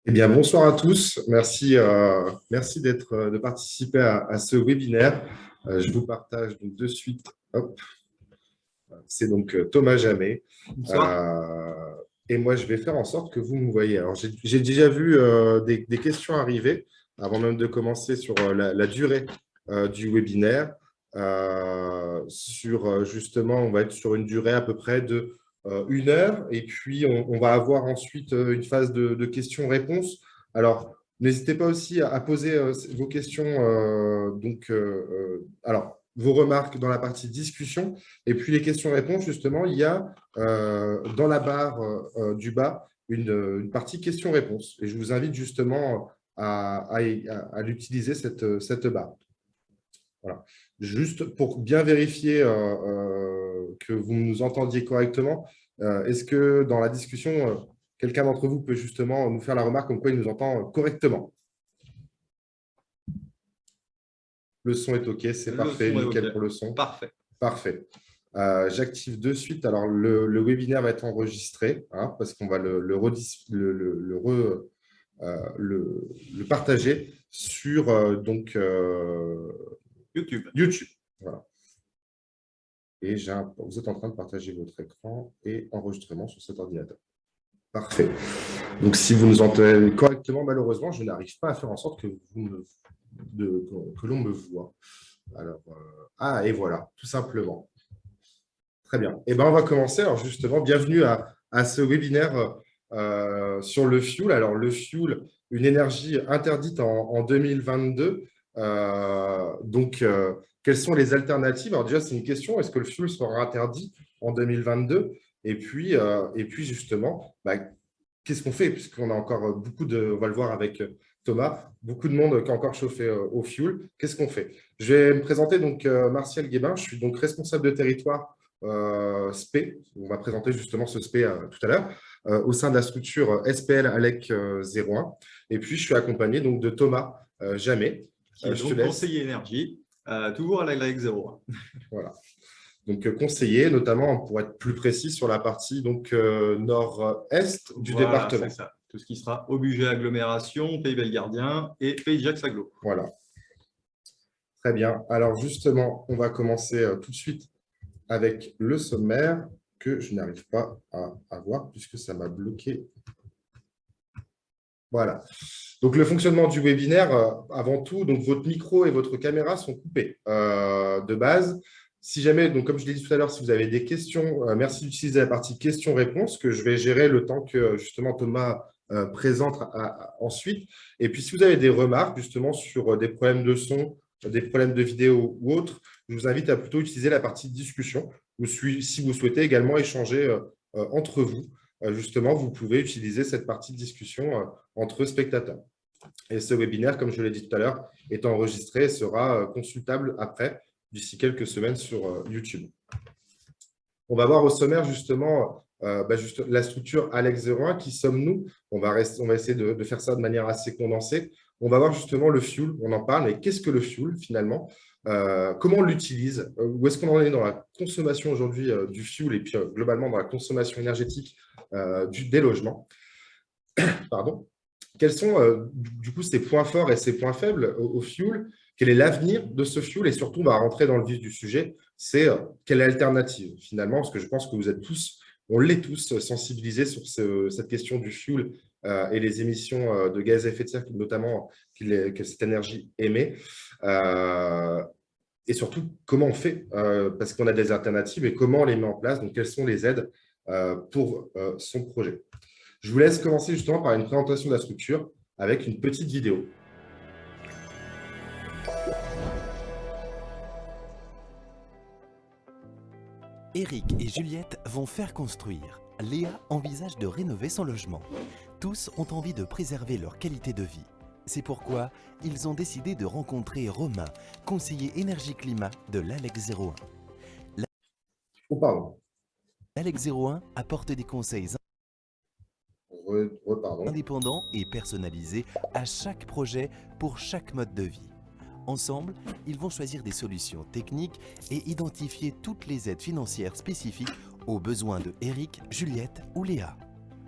Eh bien, bonsoir à tous. Merci de participer à ce webinaire. Je vous partage donc de suite. Hop, c'est donc Thomas Jamet. Bonsoir. Euh, et moi, je vais faire en sorte que vous me voyez. Alors, j'ai déjà vu des questions arriver avant même de commencer sur la durée du webinaire. Justement, on va être sur une durée à peu près de 1 heure. Et puis, on va avoir ensuite une phase de questions-réponses. Alors, n'hésitez pas aussi à poser vos questions, alors, vos remarques dans la partie discussion. Et puis, les questions-réponses, justement, il y a dans la barre du bas une partie questions-réponses. Et je vous invite justement à l'utiliser, cette barre. Voilà. Juste pour bien vérifier que vous nous entendiez correctement, est-ce que dans la discussion, quelqu'un d'entre vous peut justement nous faire la remarque comme quoi il nous entend correctement? Le son est OK, c'est Le parfait, son est nickel OK. pour le son. Parfait. Parfait. J'active de suite. Alors, le webinaire va être enregistré parce qu'on va le partager sur YouTube. YouTube. Voilà. Et vous êtes en train de partager votre écran et enregistrement sur cet ordinateur. Parfait. Donc, si vous nous entendez correctement, malheureusement, je n'arrive pas à faire en sorte que l'on me voit. Alors, et voilà, tout simplement. Très bien. Eh ben, on va commencer. Alors, justement, bienvenue à ce webinaire sur le fuel. Alors, le fuel, une énergie interdite en 2022. Quelles sont les alternatives? Alors, déjà, c'est une question. Est-ce que le fuel sera interdit en 2022? Et puis justement, qu'est-ce qu'on fait? Puisqu'on a encore on va le voir avec Thomas, beaucoup de monde qui a encore chauffé au fuel. Qu'est-ce qu'on fait? Je vais me présenter donc Martial Guébin. Je suis donc responsable de territoire SPE. On va présenter justement ce SPE tout à l'heure au sein de la structure SPL ALEC 01. Et puis, je suis accompagné donc de Thomas Jamet. Qui est Je te donc laisse. conseiller énergie, toujours à la GREC 01. Voilà. Donc, conseiller, notamment pour être plus précis sur la partie nord-est du Voilà, c'est département. ça. Tout ce qui sera au budget agglomération, Pays Belgardien et Pays de Jacques-Saglo. Voilà. Très bien. Alors, justement, on va commencer tout de suite avec le sommaire que je n'arrive pas à avoir puisque ça m'a bloqué. Voilà. Donc, le fonctionnement du webinaire, avant tout, donc votre micro et votre caméra sont coupés de base. Si jamais, donc comme je l'ai dit tout à l'heure, si vous avez des questions, merci d'utiliser la partie questions-réponses que je vais gérer le temps que justement Thomas présente ensuite. Et puis, si vous avez des remarques justement sur des problèmes de son, des problèmes de vidéo ou autres, je vous invite à plutôt utiliser la partie discussion ou si vous souhaitez également échanger entre vous. Justement, vous pouvez utiliser cette partie de discussion entre spectateurs. Et ce webinaire, comme je l'ai dit tout à l'heure, est enregistré et sera consultable après, d'ici quelques semaines sur YouTube. On va voir au sommaire justement la structure Alex 01, qui sommes-nous? On va essayer de faire ça de manière assez condensée. On va voir justement le fuel, on en parle, mais qu'est-ce que le fuel finalement? Comment on l'utilise? Où est-ce qu'on en est dans la consommation aujourd'hui du fuel et puis globalement dans la consommation énergétique des logements? Pardon. Quels sont du coup ses points forts et ses points faibles au fuel? Quel est l'avenir de ce fuel? Et surtout, on va rentrer dans le vif du sujet, c'est quelle est l'alternative finalement? Parce que je pense que vous êtes tous, on l'est tous sensibilisés sur cette question du fuel et les émissions de gaz à effet de serre, notamment que cette énergie émet. Et surtout, comment on fait? Parce qu'on a des alternatives et comment on les met en place? Donc, quelles sont les aides pour son projet? Je vous laisse commencer justement par une présentation de la structure avec une petite vidéo. Eric et Juliette vont faire construire. Léa envisage de rénover son logement. Tous ont envie de préserver leur qualité de vie. C'est pourquoi ils ont décidé de rencontrer Romain, conseiller énergie-climat de l'ALEC 01. Oh, pardon. L'ALEC 01 apporte des conseils Pardon. indépendants et personnalisés à chaque projet pour chaque mode de vie. Ensemble, ils vont choisir des solutions techniques et identifier toutes les aides financières spécifiques aux besoins de Eric, Juliette ou Léa.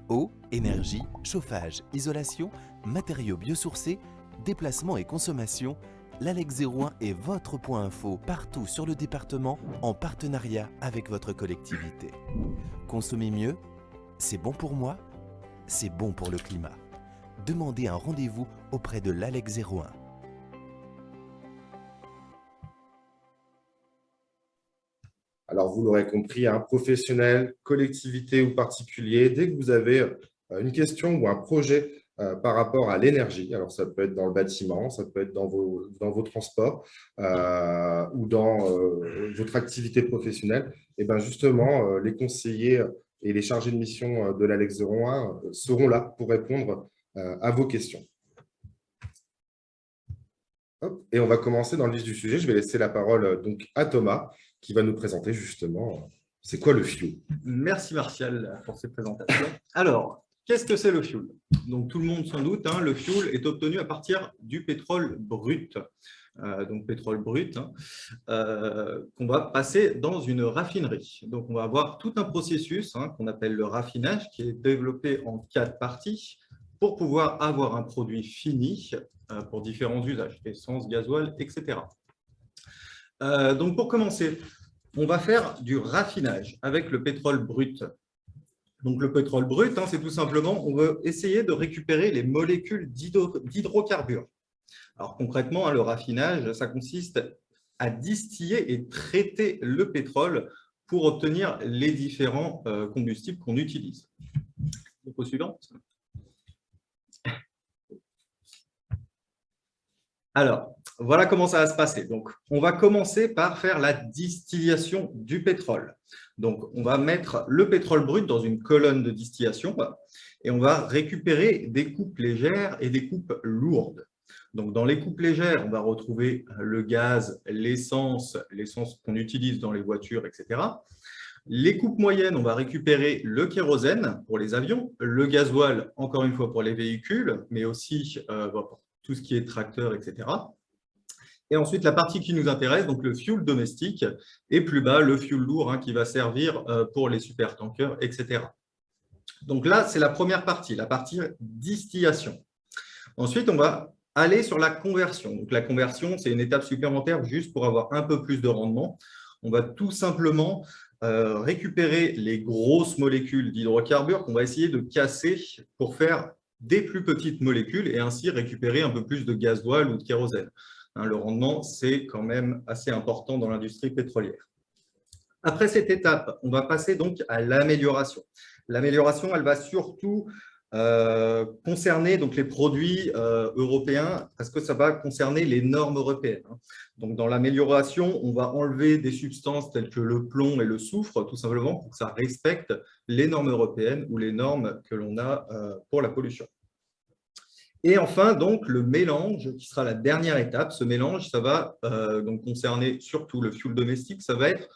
Eau, énergie, chauffage, isolation, matériaux biosourcés, déplacement et consommation, l'Alex 01 est votre point info partout sur le département en partenariat avec votre collectivité. Consommer mieux, c'est bon pour moi, c'est bon pour le climat. Demandez un rendez-vous auprès de l'Alex 01. Alors, vous l'aurez compris, un professionnel, collectivité ou particulier, dès que vous avez une question ou un projet par rapport à l'énergie, alors ça peut être dans le bâtiment, ça peut être dans vos transports ou dans votre activité professionnelle, et bien justement, les conseillers et les chargés de mission de l'Alex 01 seront là pour répondre à vos questions. Hop, et on va commencer dans le vif du sujet. Je vais laisser la parole donc à Thomas, qui va nous présenter justement c'est quoi le fuel. Merci Martial pour cette présentation. Alors, qu'est-ce que c'est le fuel? Donc, tout le monde sans doute, le fuel est obtenu à partir du pétrole brut. Donc, pétrole brut, qu'on va passer dans une raffinerie. Donc, on va avoir tout un processus qu'on appelle le raffinage, qui est développé en 4 parties pour pouvoir avoir un produit fini pour différents usages, essence, gasoil, etc. Donc, pour commencer, on va faire du raffinage avec le pétrole brut. Donc, le pétrole brut, c'est tout simplement, on veut essayer de récupérer les molécules d'hydrocarbures. Alors, concrètement, le raffinage, ça consiste à distiller et traiter le pétrole pour obtenir les différents combustibles qu'on utilise. Donc, au suivant. Alors, voilà comment ça va se passer. Donc, on va commencer par faire la distillation du pétrole. Donc, on va mettre le pétrole brut dans une colonne de distillation et on va récupérer des coupes légères et des coupes lourdes. Donc, dans les coupes légères, on va retrouver le gaz, l'essence qu'on utilise dans les voitures, etc. Les coupes moyennes, on va récupérer le kérosène pour les avions, le gasoil, encore une fois, pour les véhicules, mais aussi pour tout ce qui est tracteur, etc. Et ensuite, la partie qui nous intéresse, donc le fuel domestique, et plus bas, le fuel lourd qui va servir pour les supertankers, etc. Donc là, c'est la première partie, la partie distillation. Ensuite, on va aller sur la conversion. Donc la conversion, c'est une étape supplémentaire juste pour avoir un peu plus de rendement. On va tout simplement récupérer les grosses molécules d'hydrocarbures qu'on va essayer de casser pour faire des plus petites molécules et ainsi récupérer un peu plus de gasoil ou de kérosène. Le rendement, c'est quand même assez important dans l'industrie pétrolière. Après cette étape, on va passer donc à l'amélioration. L'amélioration, elle va surtout concerner donc les produits européens parce que ça va concerner les normes européennes. Donc, dans l'amélioration, on va enlever des substances telles que le plomb et le soufre, tout simplement pour que ça respecte les normes européennes ou les normes que l'on a pour la pollution. Et enfin, donc, le mélange, qui sera la dernière étape. Ce mélange, ça va donc concerner surtout le fuel domestique, ça va être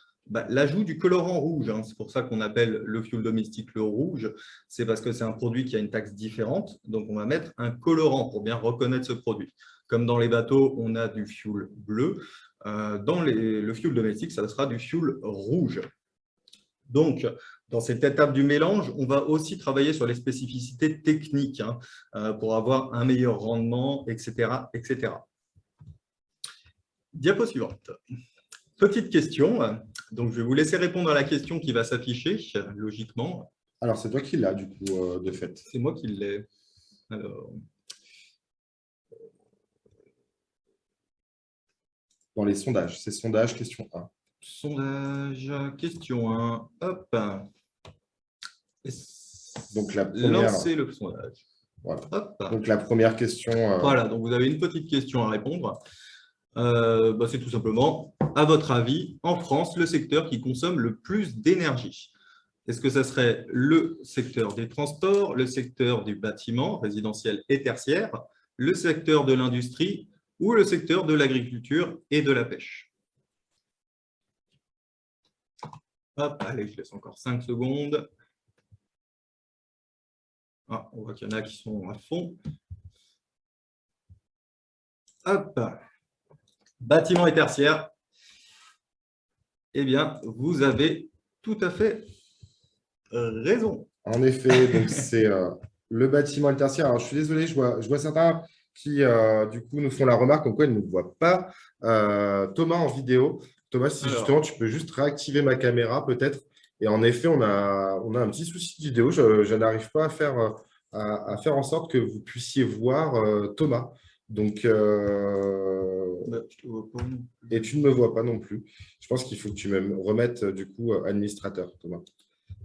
l'ajout du colorant rouge. C'est pour ça qu'on appelle le fuel domestique le rouge. C'est parce que c'est un produit qui a une taxe différente. Donc, on va mettre un colorant pour bien reconnaître ce produit. Comme dans les bateaux, on a du fuel bleu. Dans le fuel domestique, ça sera du fuel rouge. Donc, dans cette étape du mélange, on va aussi travailler sur les spécificités techniques pour avoir un meilleur rendement, etc., etc. Diapo suivante. Petite question. Donc, je vais vous laisser répondre à la question qui va s'afficher, logiquement. Alors, c'est toi qui l'as, du coup, de fait. C'est moi qui l'ai. Alors... Dans les sondages, c'est sondage, question 1. Sondage, question 1. Hop. Donc, la première... Lancez le sondage. Voilà. Hop. Donc, la première question... Voilà, donc vous avez une petite question à répondre. C'est tout simplement, à votre avis, en France, le secteur qui consomme le plus d'énergie. Est-ce que ça serait le secteur des transports, le secteur du bâtiment, résidentiel et tertiaire, le secteur de l'industrie ou le secteur de l'agriculture et de la pêche? Hop, allez, je laisse encore 5 secondes. Ah, on voit qu'il y en a qui sont à fond. Hop. Bâtiment et tertiaire. Eh bien, vous avez tout à fait raison. En effet, donc c'est le bâtiment et le tertiaire. Alors, je suis désolé, je vois certains qui, du coup, nous font la remarque comme quoi ils ne nous voient pas Thomas en vidéo. Thomas, si Alors, justement, tu peux juste réactiver ma caméra, peut-être. Et en effet, on a un petit souci de vidéo. Je n'arrive pas à faire en sorte que vous puissiez voir Thomas. Donc, je te vois pas non plus. et tu ne me vois pas non plus. Je pense qu'il faut que tu me remettes, du coup, administrateur, Thomas.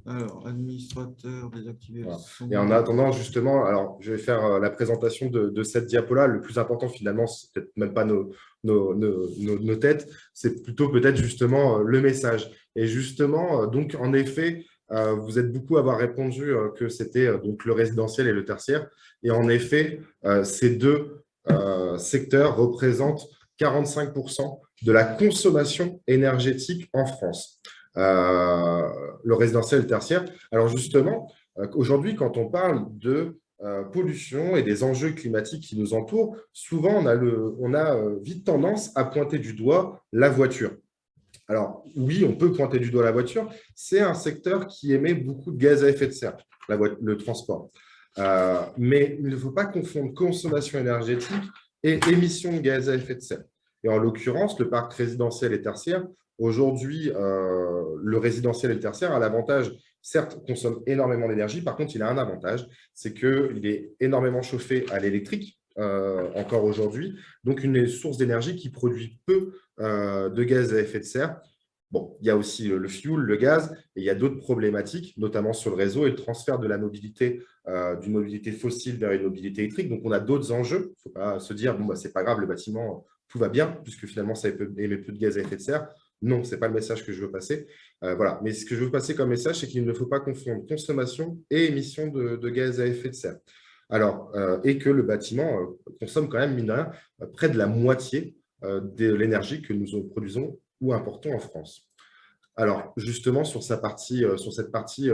Alors, administrateur, désactiver le Voilà. son. Et en attendant, justement, alors je vais faire la présentation de cette diapo-là. Le plus important, finalement, c'est peut-être même pas nos têtes, c'est plutôt peut-être justement le message. Et justement, donc, en effet, vous êtes beaucoup à avoir répondu que c'était donc le résidentiel et le tertiaire. Et en effet, ces deux secteurs représentent 45% de la consommation énergétique en France. Le résidentiel et le tertiaire. Alors justement, aujourd'hui, quand on parle de pollution et des enjeux climatiques qui nous entourent, souvent on a vite tendance à pointer du doigt la voiture. Alors oui, on peut pointer du doigt la voiture, c'est un secteur qui émet beaucoup de gaz à effet de serre, le transport. Mais il ne faut pas confondre consommation énergétique et émissions de gaz à effet de serre. Et en l'occurrence, le parc résidentiel et tertiaire, aujourd'hui, le résidentiel et le tertiaire a l'avantage, certes, consomme énormément d'énergie. Par contre, il a un avantage, c'est qu'il est énormément chauffé à l'électrique, encore aujourd'hui. Donc, une source d'énergie qui produit peu de gaz à effet de serre. Bon, il y a aussi le fuel, le gaz, et il y a d'autres problématiques, notamment sur le réseau et le transfert de la mobilité, d'une mobilité fossile vers une mobilité électrique. Donc, on a d'autres enjeux. Il ne faut pas se dire, bon, bah, c'est pas grave, le bâtiment, tout va bien, puisque finalement, ça émet peu de gaz à effet de serre. Non, ce n'est pas le message que je veux passer. Voilà. Mais ce que je veux passer comme message, c'est qu'il ne faut pas confondre consommation et émission de gaz à effet de serre. Alors, et que le bâtiment consomme quand même, mine de rien, près de la moitié de l'énergie que nous produisons ou importons en France. Alors, justement, sur cette partie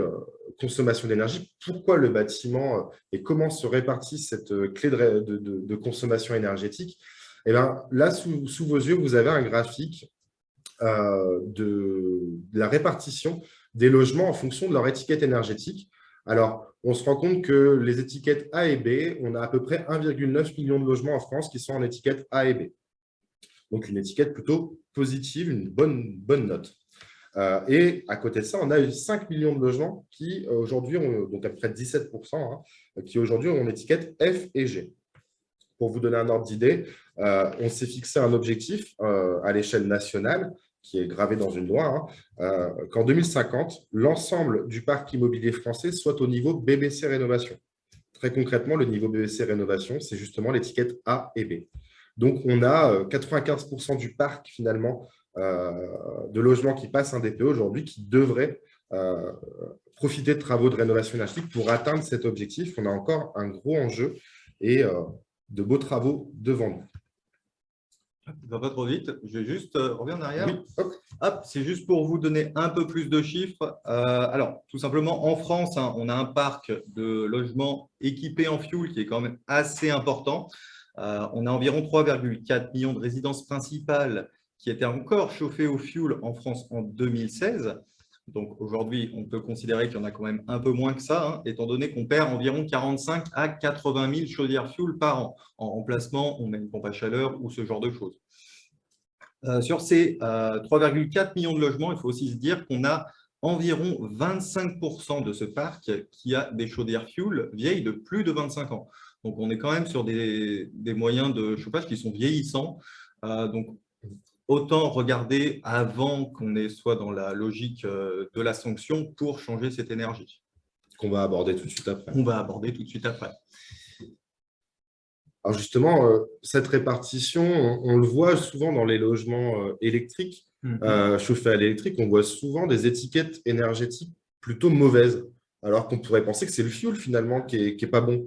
consommation d'énergie, pourquoi le bâtiment et comment se répartit cette clé de consommation énergétique? Eh bien, là, sous vos yeux, vous avez un graphique de la répartition des logements en fonction de leur étiquette énergétique. Alors, on se rend compte que les étiquettes A et B, on a à peu près 1,9 million de logements en France qui sont en étiquette A et B. Donc, une étiquette plutôt positive, une bonne note. Et à côté de ça, on a eu 5 millions de logements qui aujourd'hui ont, donc à peu près 17%, qui aujourd'hui ont une étiquette F et G. Pour vous donner un ordre d'idée, on s'est fixé un objectif à l'échelle nationale qui est gravé dans une loi, qu'en 2050, l'ensemble du parc immobilier français soit au niveau BBC Rénovation. Très concrètement, le niveau BBC Rénovation, c'est justement l'étiquette A et B. Donc, on a 95% du parc, finalement, de logements qui passent un DPE aujourd'hui qui devraient profiter de travaux de rénovation énergétique pour atteindre cet objectif. On a encore un gros enjeu et de beaux travaux devant nous. Ça ne va pas trop vite. Je vais juste revenir en arrière. Oui. Hop, c'est juste pour vous donner un peu plus de chiffres. Alors, tout simplement, en France, on a un parc de logements équipés en fuel qui est quand même assez important. On a environ 3,4 millions de résidences principales qui étaient encore chauffées au fuel en France en 2016. Donc aujourd'hui, on peut considérer qu'il y en a quand même un peu moins que ça, étant donné qu'on perd environ 45 à 80 000 chaudières fuel par an. En remplacement, on met une pompe à chaleur ou ce genre de choses. Sur ces 3,4 millions de logements, il faut aussi se dire qu'on a environ 25% de ce parc qui a des chaudières fuel vieilles de plus de 25 ans. Donc, on est quand même sur des moyens de chauffage qui sont vieillissants. Donc, autant regarder avant qu'on soit dans la logique de la sanction pour changer cette énergie. Qu'on va aborder tout de suite après. On va aborder tout de suite après. Alors justement, cette répartition, on le voit souvent dans les logements électriques, chauffés à l'électrique, on voit souvent des étiquettes énergétiques plutôt mauvaises, alors qu'on pourrait penser que c'est le fuel finalement qui est pas bon.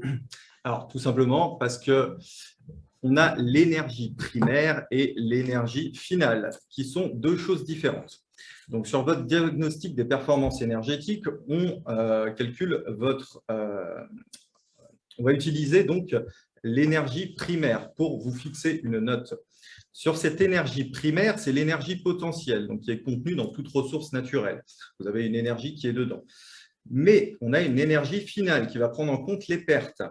Alors, tout simplement parce que on a l'énergie primaire et l'énergie finale, qui sont deux choses différentes. Donc, sur votre diagnostic des performances énergétiques, on calcule on va utiliser donc l'énergie primaire pour vous fixer une note. Sur cette énergie primaire, c'est l'énergie potentielle, donc qui est contenue dans toute ressource naturelle. Vous avez une énergie qui est dedans. Mais on a une énergie finale qui va prendre en compte les pertes.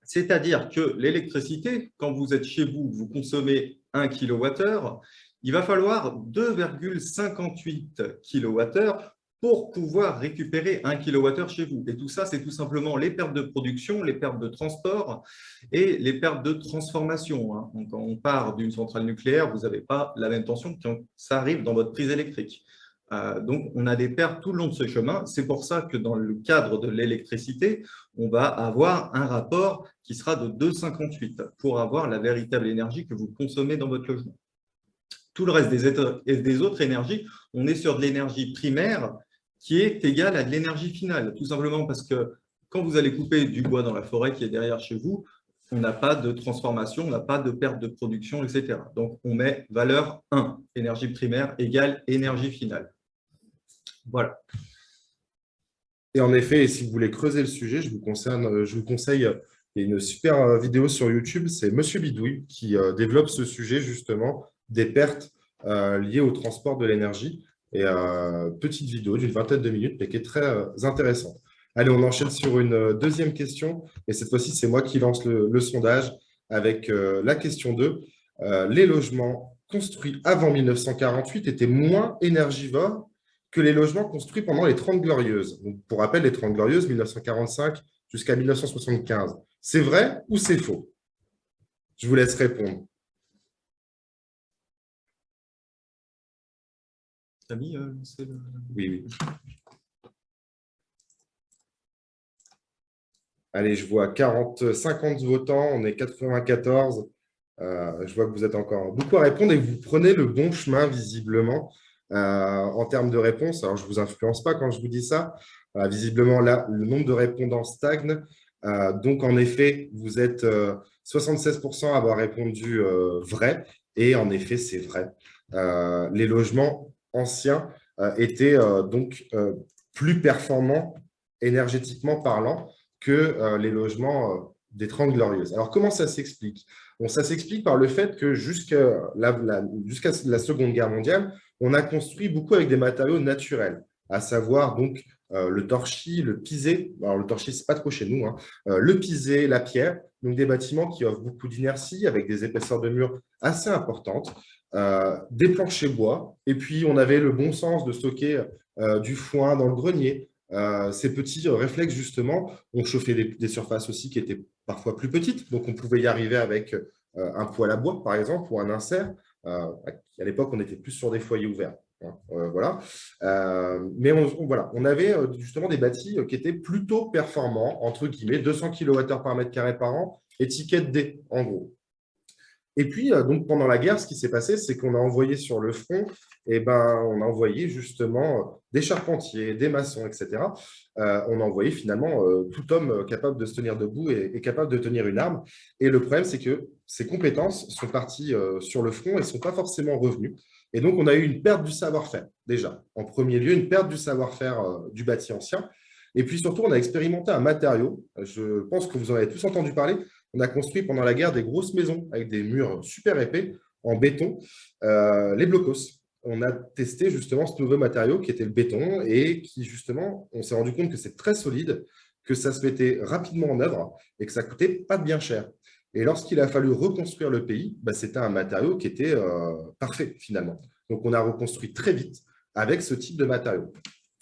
C'est-à-dire que l'électricité, quand vous êtes chez vous, vous consommez 1 kWh, il va falloir 2,58 kWh pour pouvoir récupérer 1 kWh chez vous. Et tout ça, c'est tout simplement les pertes de production, les pertes de transport et les pertes de transformation. Donc, quand on part d'une centrale nucléaire, vous n'avez pas la même tension que quand ça arrive dans votre prise électrique. Donc, on a des pertes tout le long de ce chemin. C'est pour ça que dans le cadre de l'électricité, on va avoir un rapport qui sera de 2,58 pour avoir la véritable énergie que vous consommez dans votre logement. Tout le reste des autres énergies, on est sur de l'énergie primaire qui est égale à de l'énergie finale. Tout simplement parce que quand vous allez couper du bois dans la forêt qui est derrière chez vous, on n'a pas de transformation, on n'a pas de perte de production, etc. Donc, on met valeur 1, énergie primaire égale énergie finale. Voilà. Et en effet, si vous voulez creuser le sujet, je vous conseille, il y a une super vidéo sur YouTube, c'est Monsieur Bidouille qui développe ce sujet justement des pertes liées au transport de l'énergie. Et petite vidéo d'une vingtaine de minutes, mais qui est très intéressante. Allez, on enchaîne sur une deuxième question. Et cette fois-ci, c'est moi qui lance le sondage avec la question 2. Les logements construits avant 1948 étaient moins énergivores que les logements construits pendant les 30 Glorieuses. Donc, pour rappel, les 30 Glorieuses, 1945 jusqu'à 1975. C'est vrai ou c'est faux? Je vous laisse répondre. Samy, Oui. Allez, je vois 50 votants, on est 94. Je vois que vous êtes encore beaucoup à répondre et vous prenez le bon chemin, visiblement, en termes de réponses. Alors, je ne vous influence pas quand je vous dis ça. Visiblement, là, le nombre de répondants stagne. Donc, en effet, vous êtes 76% à avoir répondu vrai. Et en effet, c'est vrai. Les logements anciens étaient donc plus performants énergétiquement parlant que les logements des 30 Glorieuses. Alors, comment ça s'explique? Bon, ça s'explique par le fait que jusqu'à la Seconde Guerre mondiale, on a construit beaucoup avec des matériaux naturels, à savoir donc le torchis, le pisé. Alors, le torchis, ce n'est pas trop chez nous, hein. Le pisé, la pierre, donc des bâtiments qui offrent beaucoup d'inertie avec des épaisseurs de murs assez importantes, des planchers bois, et puis on avait le bon sens de stocker du foin dans le grenier. Ces petits réflexes, justement, ont chauffé des surfaces aussi qui étaient parfois plus petites. Donc, on pouvait y arriver avec un poêle à bois, par exemple, ou un insert. À l'époque, on était plus sur des foyers ouverts. Voilà. Mais voilà, on avait justement des bâtis qui étaient plutôt performants, entre guillemets, 200 kWh par mètre carré par an, étiquette D, en gros. Et puis, donc, pendant la guerre, ce qui s'est passé, c'est qu'on a envoyé sur le front, on a envoyé justement des charpentiers, des maçons, etc. On a envoyé finalement tout homme capable de se tenir debout et capable de tenir une arme. Et le problème, c'est que ces compétences sont parties sur le front et ne sont pas forcément revenues. Et donc, on a eu une perte du savoir-faire, déjà. En premier lieu, une perte du savoir-faire du bâti ancien. Et puis surtout, on a expérimenté un matériau. Je pense que vous en avez tous entendu parler. On a construit pendant la guerre des grosses maisons avec des murs super épais en béton, les blocos. On a testé justement ce nouveau matériau qui était le béton et qui justement, on s'est rendu compte que c'est très solide, que ça se mettait rapidement en œuvre et que ça coûtait pas bien cher. Et lorsqu'il a fallu reconstruire le pays, c'était un matériau qui était parfait finalement. Donc, on a reconstruit très vite avec ce type de matériau.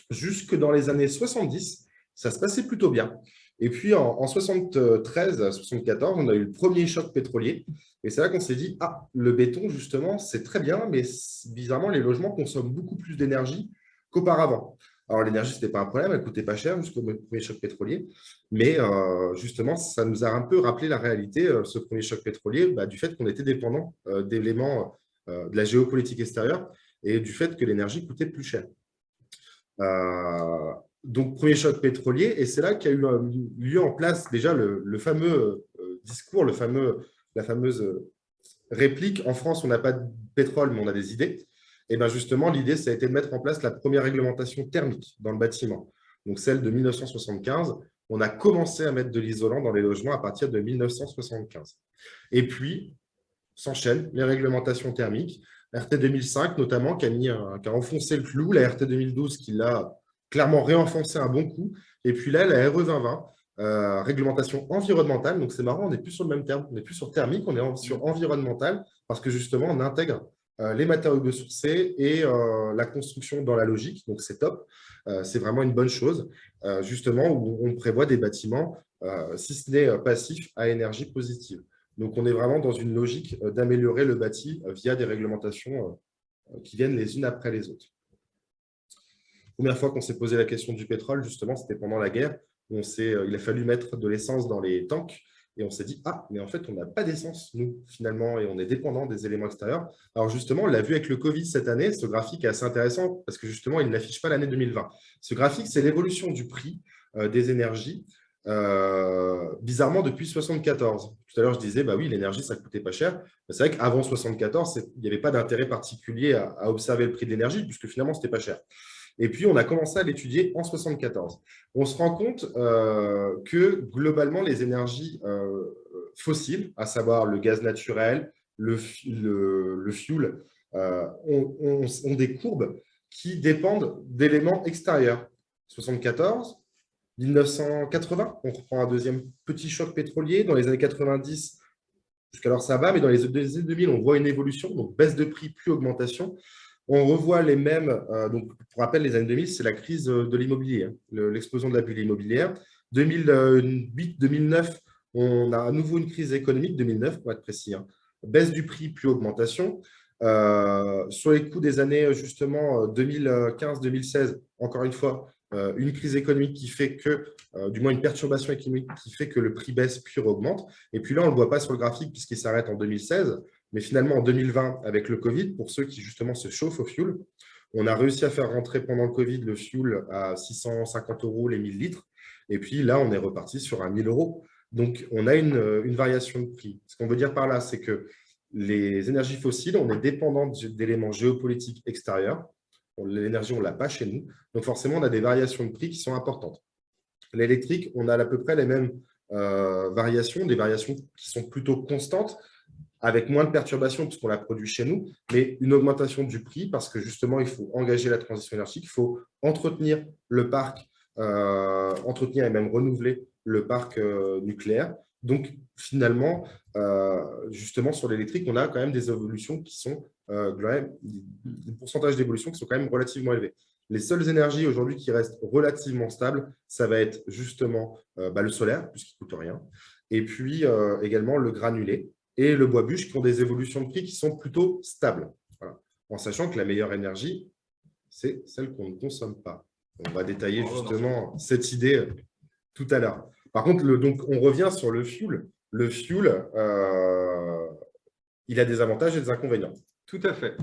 Jusque dans les années 70, ça se passait plutôt bien. Et puis, en 73-74, on a eu le premier choc pétrolier. Et c'est là qu'on s'est dit, ah, le béton, justement, c'est très bien, mais bizarrement, les logements consomment beaucoup plus d'énergie qu'auparavant. Alors, l'énergie, ce n'était pas un problème, elle ne coûtait pas cher jusqu'au premier choc pétrolier. Mais justement, ça nous a un peu rappelé la réalité, ce premier choc pétrolier, du fait qu'on était dépendant d'éléments de la géopolitique extérieure et du fait que l'énergie coûtait plus cher. Donc, premier choc pétrolier, et c'est là qu'il y a eu lieu en place déjà le fameux discours, la fameuse réplique. En France, on n'a pas de pétrole, mais on a des idées. Et bien justement, l'idée, ça a été de mettre en place la première réglementation thermique dans le bâtiment. Donc, celle de 1975. On a commencé à mettre de l'isolant dans les logements à partir de 1975. Et puis, s'enchaînent les réglementations thermiques. RT 2005 notamment, qui a enfoncé le clou, la RT 2012 qui l'a clairement réenfoncé un bon coup. Et puis là, la RE 2020, réglementation environnementale. Donc, c'est marrant, on n'est plus sur le même terme. On n'est plus sur thermique, on est sur environnemental parce que justement, on intègre les matériaux biosourcés et la construction dans la logique. Donc, c'est top. C'est vraiment une bonne chose, justement, où on prévoit des bâtiments, si ce n'est passifs, à énergie positive. Donc, on est vraiment dans une logique d'améliorer le bâti via des réglementations qui viennent les unes après les autres. Première fois qu'on s'est posé la question du pétrole, justement, c'était pendant la guerre. Il a fallu mettre de l'essence dans les tanks et on s'est dit, ah, mais en fait, on n'a pas d'essence, nous, finalement, et on est dépendant des éléments extérieurs. Alors justement, on l'a vu avec le Covid cette année, ce graphique est assez intéressant parce que justement, il n'affiche pas l'année 2020. Ce graphique, c'est l'évolution du prix des énergies, bizarrement depuis 1974. Tout à l'heure, je disais, bah oui, l'énergie, ça ne coûtait pas cher. C'est vrai qu'avant 1974, il n'y avait pas d'intérêt particulier à observer le prix de l'énergie puisque finalement, ce n'était pas cher. Et puis, on a commencé à l'étudier en 1974. On se rend compte que globalement, les énergies fossiles, à savoir le gaz naturel, le fuel, ont des courbes qui dépendent d'éléments extérieurs. 1974, 1980, on reprend un deuxième petit choc pétrolier. Dans les années 90, jusqu'alors ça va, mais dans les années 2000, on voit une évolution, donc baisse de prix, plus augmentation. On revoit les mêmes, donc pour rappel, les années 2000, c'est la crise de l'immobilier, l'explosion de la bulle immobilière. 2008-2009, on a à nouveau une crise économique, 2009 pour être précis, baisse du prix, plus augmentation. Sur les coûts des années justement 2015-2016, encore une fois, une crise économique qui fait que, du moins une perturbation économique qui fait que le prix baisse puis augmente. Et puis là, on ne le voit pas sur le graphique puisqu'il s'arrête en 2016. Mais finalement, en 2020, avec le Covid, pour ceux qui justement se chauffent au fuel, on a réussi à faire rentrer pendant le Covid le fuel à 650 € les 1000 litres. Et puis là, on est reparti sur 1 000 €. Donc, on a une variation de prix. Ce qu'on veut dire par là, c'est que les énergies fossiles, on est dépendant d'éléments géopolitiques extérieurs. L'énergie, on ne l'a pas chez nous. Donc, forcément, on a des variations de prix qui sont importantes. L'électrique, on a à peu près les mêmes variations, des variations qui sont plutôt constantes, avec moins de perturbations puisqu'on la produit chez nous, mais une augmentation du prix parce que justement, il faut engager la transition énergétique, il faut entretenir le parc, entretenir et même renouveler le parc nucléaire. Donc, finalement, justement, sur l'électrique, on a quand même des évolutions qui sont, des pourcentages d'évolution qui sont quand même relativement élevés. Les seules énergies aujourd'hui qui restent relativement stables, ça va être justement le solaire, puisqu'il ne coûte rien, et puis également le granulé, et le bois bûche qui ont des évolutions de prix qui sont plutôt stables. Voilà. En sachant que la meilleure énergie, c'est celle qu'on ne consomme pas. On va détailler justement cette idée tout à l'heure. Par contre, donc, on revient sur le fuel. Le fuel, il a des avantages et des inconvénients. Tout à fait.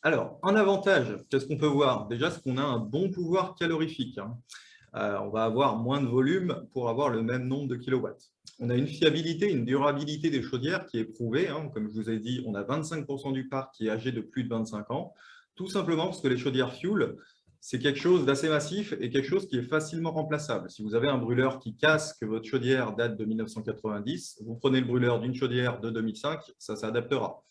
Alors, un avantage, qu'est-ce qu'on peut voir? Déjà, c'est qu'on a un bon pouvoir calorifique. On va avoir moins de volume pour avoir le même nombre de kilowatts. On a une fiabilité, une durabilité des chaudières qui est prouvée. Comme je vous ai dit, on a 25% du parc qui est âgé de plus de 25 ans, tout simplement parce que les chaudières fuel, c'est quelque chose d'assez massif et quelque chose qui est facilement remplaçable. Si vous avez un brûleur qui casse, que votre chaudière date de 1990, vous prenez le brûleur d'une chaudière de 2005, ça s'adaptera.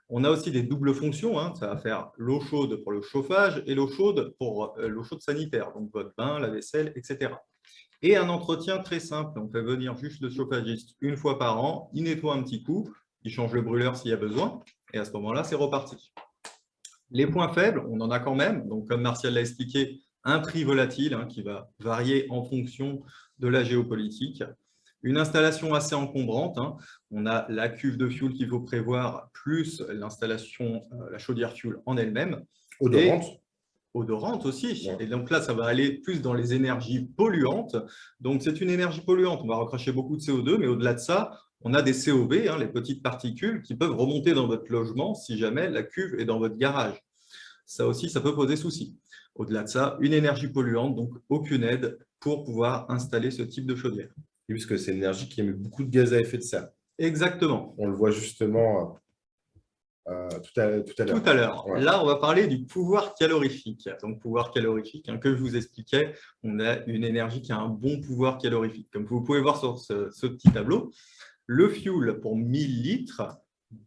On a aussi des doubles fonctions, ça va faire l'eau chaude pour le chauffage et l'eau chaude pour l'eau chaude sanitaire, donc votre bain, la vaisselle, etc. Et un entretien très simple, on fait venir juste le chauffagiste une fois par an, il nettoie un petit coup, il change le brûleur s'il y a besoin, et à ce moment-là, c'est reparti. Les points faibles, on en a quand même, donc comme Martial l'a expliqué, un prix volatile qui va varier en fonction de la géopolitique. Une installation assez encombrante. On a la cuve de fuel qu'il faut prévoir, plus l'installation, la chaudière fuel en elle-même. Odorante. Odorante aussi. Ouais. Et donc là, ça va aller plus dans les énergies polluantes. Donc, c'est une énergie polluante. On va recracher beaucoup de CO2, mais au-delà de ça, on a des COB, les petites particules, qui peuvent remonter dans votre logement si jamais la cuve est dans votre garage. Ça aussi, ça peut poser souci. Au-delà de ça, une énergie polluante, donc aucune aide pour pouvoir installer ce type de chaudière. Puisque c'est une énergie qui émet beaucoup de gaz à effet de serre. Exactement. On le voit justement tout à l'heure. Tout à l'heure. Ouais. Là, on va parler du pouvoir calorifique. Donc, pouvoir calorifique, que je vous expliquais, on a une énergie qui a un bon pouvoir calorifique. Comme vous pouvez voir sur ce petit tableau, le fuel pour 1000 litres,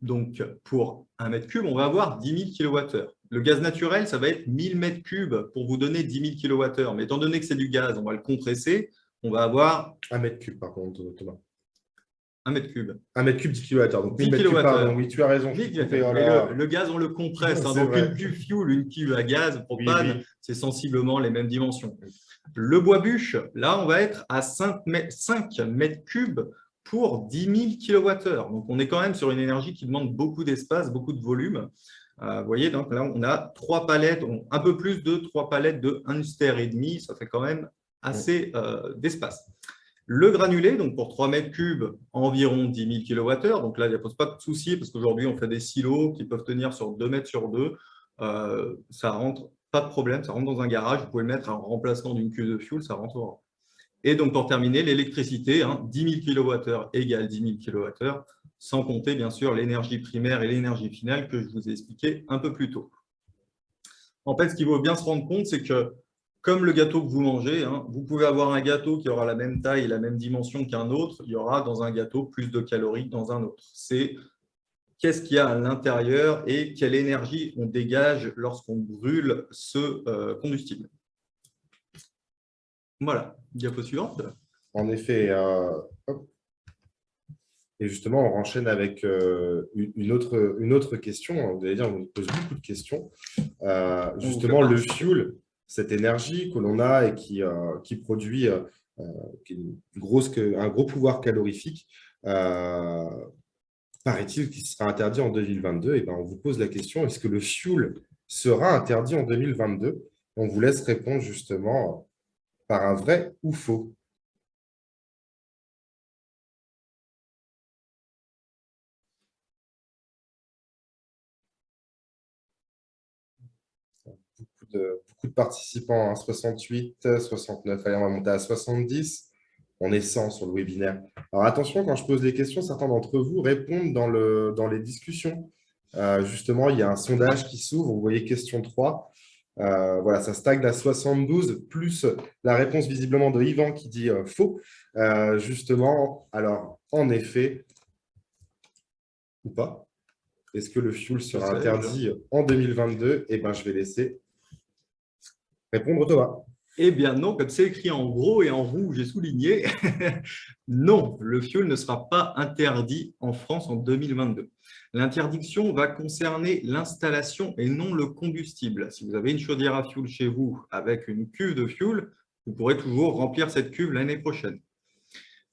donc pour 1 mètre cube, on va avoir 10 000 kWh. Le gaz naturel, ça va être 1000 mètres cubes pour vous donner 10 000 kWh. Mais étant donné que c'est du gaz, on va le compresser, on va avoir… 1 mètre cube, par contre, Thomas. 1 mètre cube. 1 mètre cube, 10 kWh. Donc, 10 1000 mètres cubes, pardon. kWh. Oui, tu as raison. Mais Oh le gaz, on le compresse. Hein, C'est donc, vrai. une cuve fuel, une cuve à gaz, propane, Oui. c'est sensiblement les mêmes dimensions. Le bois bûche, là, on va être à 5 mètres cubes pour 10 000 kWh. Donc, on est quand même sur une énergie qui demande beaucoup d'espace, beaucoup de volume. Vous voyez, donc là, on a 3 palettes, un peu plus de 3 palettes de 1,5 Ster. Ça fait quand même assez d'espace. Le granulé, donc pour 3 mètres cubes, environ 10 000 kWh. Donc là, il n'y a pas de souci parce qu'aujourd'hui, on fait des silos qui peuvent tenir sur 2 mètres sur 2. Ça rentre, pas de problème, ça rentre dans un garage. Vous pouvez le mettre en remplacement d'une cuve de fuel, ça rentrera. Et donc, pour terminer, l'électricité, 10 000 kWh égale 10 000 kWh, sans compter, bien sûr, l'énergie primaire et l'énergie finale que je vous ai expliqué un peu plus tôt. En fait, ce qu'il faut bien se rendre compte, c'est que comme le gâteau que vous mangez, vous pouvez avoir un gâteau qui aura la même taille et la même dimension qu'un autre. Il y aura dans un gâteau plus de calories que dans un autre. C'est qu'est-ce qu'il y a à l'intérieur et quelle énergie on dégage lorsqu'on brûle ce combustible. Voilà, diapo suivante. En effet. Hop. Et justement, on enchaîne avec une autre question. Vous allez dire, on nous pose beaucoup de questions. Justement, le fuel, cette énergie que l'on a et qui produit un gros pouvoir calorifique, paraît-il qu'il sera interdit en 2022. Et ben, on vous pose la question, est-ce que le fuel sera interdit en 2022? On vous laisse répondre justement par un vrai ou faux. Beaucoup de participants, 68, 69. Allez, on va monter à 70. On est 100 sur le webinaire. Alors attention, quand je pose les questions, certains d'entre vous répondent dans les discussions. Justement, il y a un sondage qui s'ouvre. Vous voyez question 3. Voilà, ça stagne à 72, plus la réponse visiblement de Yvan qui dit faux. Justement, alors, en effet, ou pas, est-ce que le fuel sera interdit en 2022? Eh bien, je vais laisser répondre Thomas. Eh bien non, comme c'est écrit en gros et en rouge et souligné, non, le fuel ne sera pas interdit en France en 2022. L'interdiction va concerner l'installation et non le combustible. Si vous avez une chaudière à fuel chez vous avec une cuve de fuel, vous pourrez toujours remplir cette cuve l'année prochaine.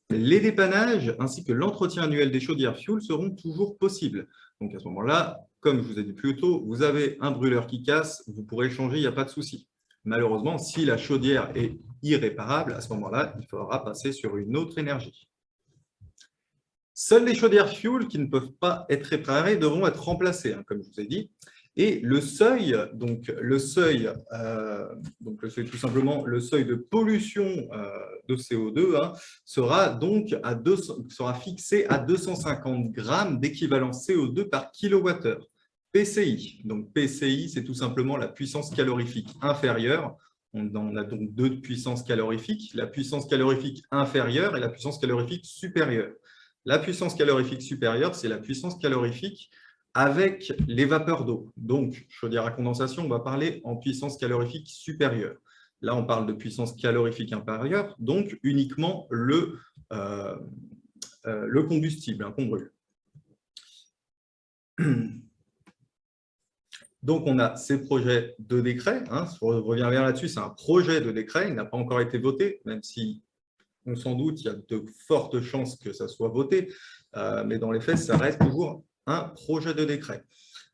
Les dépannages ainsi que l'entretien annuel des chaudières fuel seront toujours possibles. Donc à ce moment-là, comme je vous ai dit plus tôt, vous avez un brûleur qui casse, vous pourrez le changer, il n'y a pas de souci. Malheureusement, si la chaudière est irréparable, à ce moment-là, il faudra passer sur une autre énergie. Seules les chaudières fuel qui ne peuvent pas être réparées devront être remplacées, comme je vous ai dit. Et le seuil, tout simplement le seuil de pollution de CO2 sera fixé à 250 grammes d'équivalent CO2 par kilowattheure. PCI. Donc, PCI, c'est tout simplement la puissance calorifique inférieure. On a donc deux puissances calorifiques, la puissance calorifique inférieure et la puissance calorifique supérieure. La puissance calorifique supérieure, c'est la puissance calorifique avec les vapeurs d'eau. Donc, chaudière à condensation, on va parler en puissance calorifique supérieure. Là, on parle de puissance calorifique inférieure, donc uniquement le combustible qu'on brûle. Donc, on a ces projets de décret. Je reviens bien là-dessus, c'est un projet de décret. Il n'a pas encore été voté, même si, on s'en doute, il y a de fortes chances que ça soit voté. Mais dans les faits, ça reste toujours un projet de décret.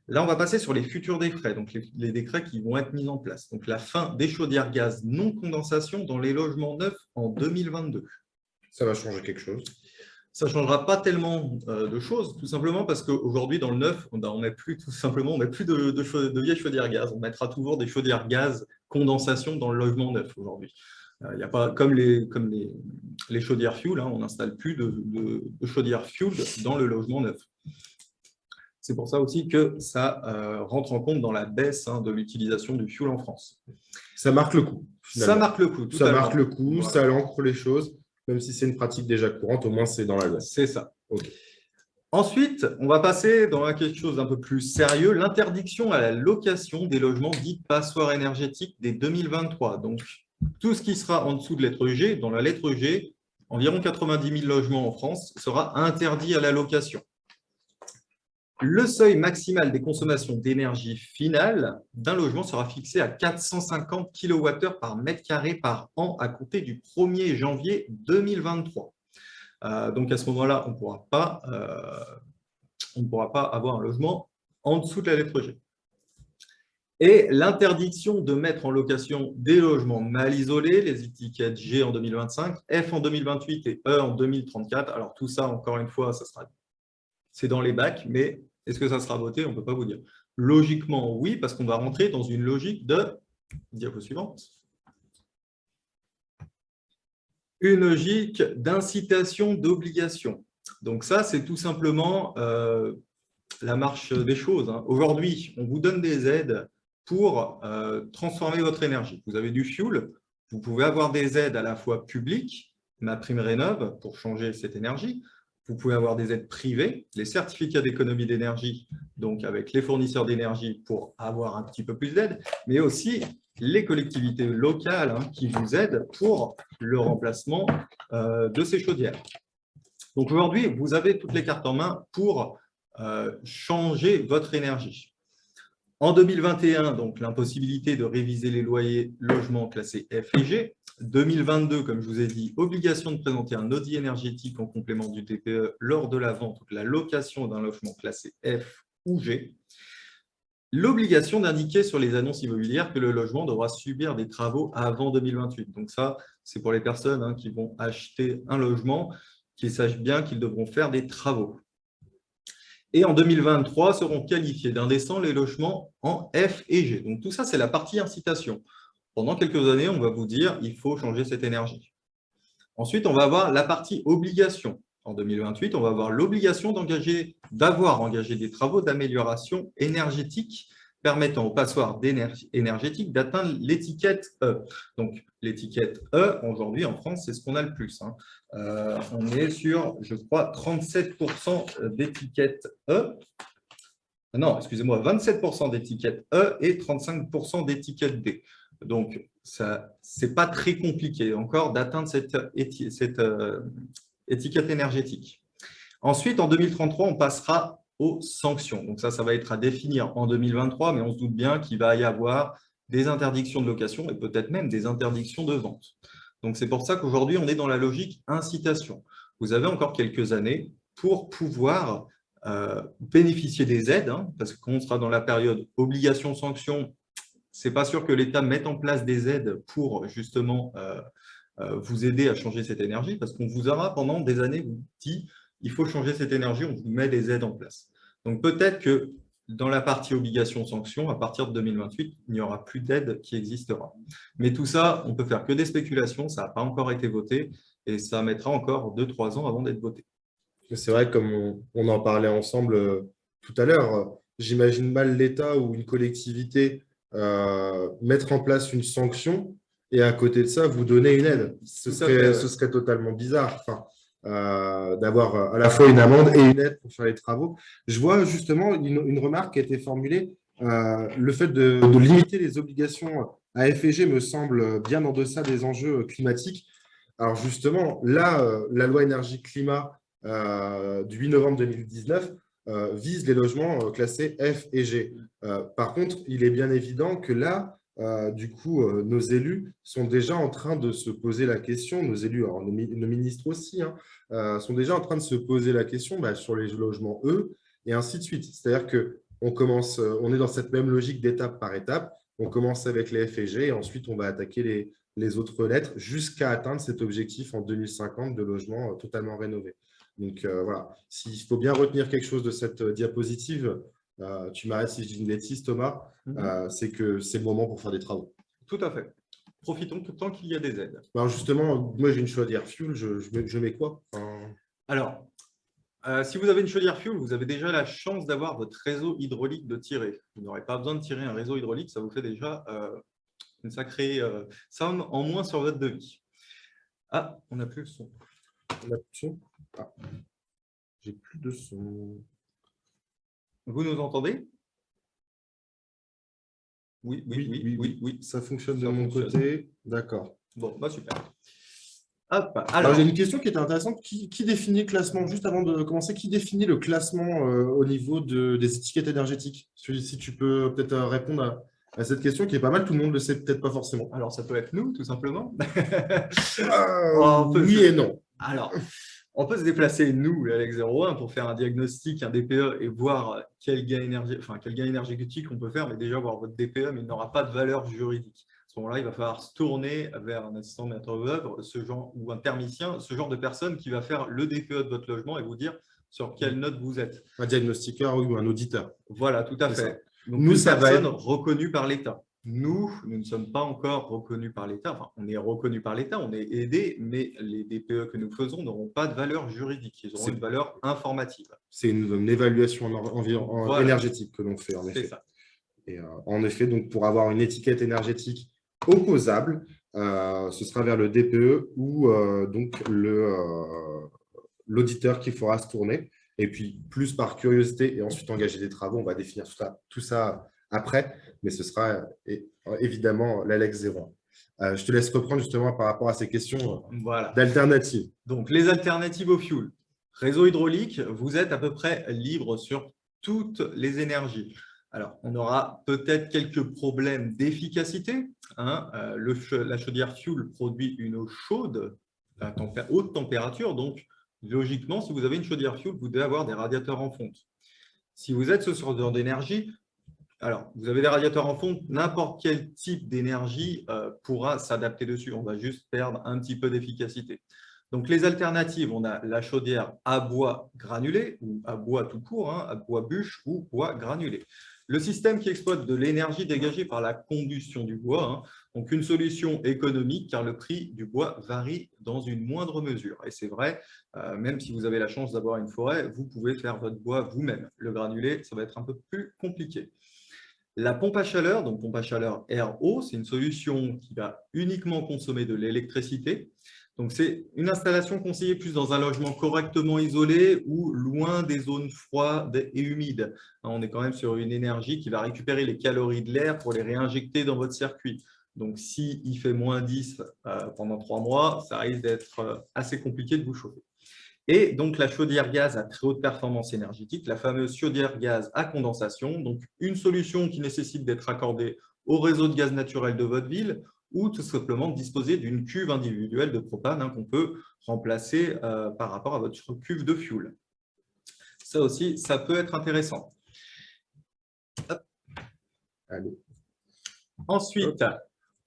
Là, on va passer sur les futurs décrets, donc les décrets qui vont être mis en place. Donc, la fin des chaudières gaz non condensation dans les logements neufs en 2022. Ça va changer quelque chose? Ça ne changera pas tellement de choses, tout simplement parce qu'aujourd'hui, dans le neuf, on ne met plus de vieilles chaudières gaz. On mettra toujours des chaudières gaz condensation dans le logement neuf aujourd'hui. Il n'y a pas, comme les chaudières fuel, on n'installe plus de chaudières fuel dans le logement neuf. C'est pour ça aussi que ça rentre en compte dans la baisse de l'utilisation du fuel en France. Ça marque le coup. Finalement. Ça marque le coup. Ça marque le coup, voilà. Ça ancre les choses. Même si c'est une pratique déjà courante, au moins c'est dans la loi. C'est ça. Okay. Ensuite, on va passer dans quelque chose d'un peu plus sérieux, l'interdiction à la location des logements dits passoires énergétiques dès 2023. Donc, tout ce qui sera en dessous de lettre G, dans la lettre G, environ 90 000 logements en France, sera interdit à la location. Le seuil maximal des consommations d'énergie finale d'un logement sera fixé à 450 kWh par mètre carré par an à compter du 1er janvier 2023. Donc, à ce moment-là, on ne pourra pas avoir un logement en dessous de la lettre G. Et l'interdiction de mettre en location des logements mal isolés, les étiquettes G en 2025, F en 2028 et E en 2034. Alors, tout ça, encore une fois, c'est dans les bacs, mais est-ce que ça sera voté? On ne peut pas vous dire. Logiquement, oui, parce qu'on va rentrer dans une logique de… Diapo suivante. Une logique d'incitation d'obligation. Donc ça, c'est tout simplement la marche des choses. Aujourd'hui, on vous donne des aides pour transformer votre énergie. Vous avez du fuel, vous pouvez avoir des aides à la fois publiques, MaPrimeRénov', pour changer cette énergie. Vous pouvez avoir des aides privées, les certificats d'économie d'énergie, donc avec les fournisseurs d'énergie pour avoir un petit peu plus d'aide, mais aussi les collectivités locales qui vous aident pour le remplacement de ces chaudières. Donc aujourd'hui, vous avez toutes les cartes en main pour changer votre énergie. En 2021, donc l'impossibilité de réviser les loyers logements classés F et G. 2022, comme je vous ai dit, obligation de présenter un audit énergétique en complément du TPE lors de la vente ou de la location d'un logement classé F ou G. L'obligation d'indiquer sur les annonces immobilières que le logement devra subir des travaux avant 2028. Donc ça, c'est pour les personnes qui vont acheter un logement, qu'ils sachent bien qu'ils devront faire des travaux. Et en 2023, seront qualifiés d'indécents les logements en F et G. Donc tout ça, c'est la partie incitation. Pendant quelques années, on va vous dire il faut changer cette énergie. Ensuite, on va avoir la partie obligation. En 2028, on va avoir l'obligation d'avoir engagé des travaux d'amélioration énergétique permettant aux passoires énergétiques d'atteindre l'étiquette E. Donc, l'étiquette E, aujourd'hui, en France, c'est ce qu'on a le plus. On est sur, je crois, 37% d'étiquette E. Non, excusez-moi, 27% d'étiquette E et 35% d'étiquette D. Donc, ce n'est pas très compliqué encore d'atteindre cette étiquette énergétique. Ensuite, en 2033, on passera aux sanctions. Donc ça va être à définir en 2023, mais on se doute bien qu'il va y avoir des interdictions de location et peut-être même des interdictions de vente. Donc c'est pour ça qu'aujourd'hui, on est dans la logique incitation. Vous avez encore quelques années pour pouvoir bénéficier des aides, parce que quand on sera dans la période obligation-sanction, ce n'est pas sûr que l'État mette en place des aides pour justement vous aider à changer cette énergie, parce qu'on vous aura pendant des années, vous dit il faut changer cette énergie, on vous met des aides en place. Donc peut-être que dans la partie obligation-sanction, à partir de 2028, il n'y aura plus d'aide qui existera. Mais tout ça, on ne peut faire que des spéculations, ça n'a pas encore été voté, et ça mettra encore 2-3 ans avant d'être voté. C'est vrai, comme on en parlait ensemble tout à l'heure, j'imagine mal l'État ou une collectivité mettre en place une sanction et à côté de ça, vous donner une aide. Ce serait totalement bizarre d'avoir à la fois une amende et une aide pour faire les travaux. Je vois justement une remarque qui a été formulée. Le fait de limiter les obligations à F et G me semble bien en deçà des enjeux climatiques. Alors justement, là, la loi énergie-climat du 8 novembre 2019 vise les logements classés F et G. Par contre, il est bien évident que là, du coup, nos élus sont déjà en train de se poser la question, nos élus, alors nos ministres aussi, sont déjà en train de se poser la question sur les logements E et ainsi de suite. C'est-à-dire qu'on est dans cette même logique d'étape par étape. On commence avec les F et G et ensuite on va attaquer les autres lettres jusqu'à atteindre cet objectif en 2050 de logements totalement rénovés. Donc voilà, s'il faut bien retenir quelque chose de cette diapositive, tu m'arrêtes si je dis une bêtise, Thomas, c'est que c'est le moment pour faire des travaux. Tout à fait. Profitons tout le temps qu'il y a des aides. Alors justement, moi j'ai une chaudière fuel, je mets quoi Alors, si vous avez une chaudière fuel, vous avez déjà la chance d'avoir votre réseau hydraulique de tirer. Vous n'aurez pas besoin de tirer un réseau hydraulique, ça vous fait déjà une sacrée somme en moins sur votre devis. Ah, on n'a plus le son. On a plus le son. J'ai plus de son. Vous nous entendez? Oui, oui. Ça fonctionne de Ça mon fonctionne. côté. D'accord. Bon, bah super. Hop, Alors, j'ai une question qui est intéressante. Qui définit le classement? Juste avant de commencer, qui définit le classement au niveau des étiquettes énergétiques? Si tu peux peut-être répondre à cette question qui est pas mal, tout le monde ne le sait peut-être pas forcément. Alors, ça peut être nous, tout simplement. Oui et non. Alors, on peut se déplacer, nous, Alex 01, pour faire un diagnostic, un DPE et voir quel gain énergétique on peut faire, mais déjà voir votre DPE, mais il n'aura pas de valeur juridique. À ce moment-là, il va falloir se tourner vers un assistant maître d'œuvre ou un thermicien, ce genre de personne qui va faire le DPE de votre logement et vous dire sur quelle note vous êtes. Un diagnostiqueur ou un auditeur. Voilà, tout à fait. Donc, nous, une ça va personne être reconnue par l'État. Nous ne sommes pas encore reconnus par l'État. Enfin, on est reconnus par l'État, on est aidés, mais les DPE que nous faisons n'auront pas de valeur juridique. Ils auront une valeur informative. C'est une évaluation Voilà. énergétique que l'on fait, en effet. C'est ça. Et en effet, donc, pour avoir une étiquette énergétique opposable, ce sera vers le DPE ou donc l'auditeur qui fera se tourner. Et puis, plus par curiosité et ensuite engager des travaux, on va définir tout ça après, mais ce sera évidemment l'Alex 01. Je te laisse reprendre justement par rapport à ces questions d'alternatives. Donc, les alternatives au fioul. Réseau hydraulique, vous êtes à peu près libre sur toutes les énergies. Alors, on aura peut-être quelques problèmes d'efficacité. La chaudière fuel produit une eau chaude à haute température. Donc, logiquement, si vous avez une chaudière fuel, vous devez avoir des radiateurs en fonte. Si vous êtes ce genre d'énergie, alors, vous avez des radiateurs en fonte, n'importe quel type d'énergie pourra s'adapter dessus. On va juste perdre un petit peu d'efficacité. Donc, les alternatives, on a la chaudière à bois granulé ou à bois tout court, à bois bûche ou bois granulé. Le système qui exploite de l'énergie dégagée par la combustion du bois, donc une solution économique car le prix du bois varie dans une moindre mesure. Et c'est vrai, même si vous avez la chance d'avoir une forêt, vous pouvez faire votre bois vous-même. Le granulé, ça va être un peu plus compliqué. La pompe à chaleur, donc pompe à chaleur RO, c'est une solution qui va uniquement consommer de l'électricité. Donc, c'est une installation conseillée plus dans un logement correctement isolé ou loin des zones froides et humides. On est quand même sur une énergie qui va récupérer les calories de l'air pour les réinjecter dans votre circuit. Donc, s'il fait moins 10 pendant 3 mois, ça risque d'être assez compliqué de vous chauffer. Et donc, la chaudière gaz à très haute performance énergétique, la fameuse chaudière gaz à condensation, donc une solution qui nécessite d'être raccordée au réseau de gaz naturel de votre ville ou tout simplement disposer d'une cuve individuelle de propane qu'on peut remplacer par rapport à votre cuve de fuel. Ça aussi, ça peut être intéressant. Hop. Allez. Ensuite,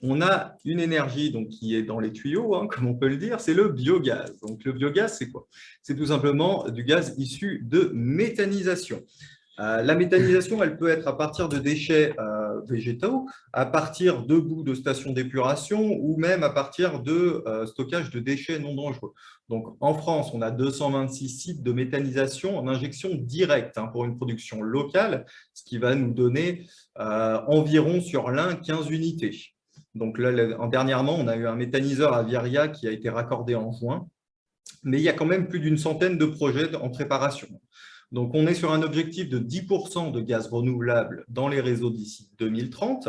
on a une énergie donc, qui est dans les tuyaux, comme on peut le dire, c'est le biogaz. Donc, le biogaz, c'est quoi? C'est tout simplement du gaz issu de méthanisation. La méthanisation, elle peut être à partir de déchets végétaux, à partir de boues de stations d'épuration ou même à partir de stockage de déchets non dangereux. Donc, en France, on a 226 sites de méthanisation en injection directe pour une production locale, ce qui va nous donner environ sur l'un 15 unités. Donc là, dernièrement, on a eu un méthaniseur à Viria qui a été raccordé en juin, mais il y a quand même plus d'une centaine de projets en préparation. Donc, on est sur un objectif de 10% de gaz renouvelable dans les réseaux d'ici 2030,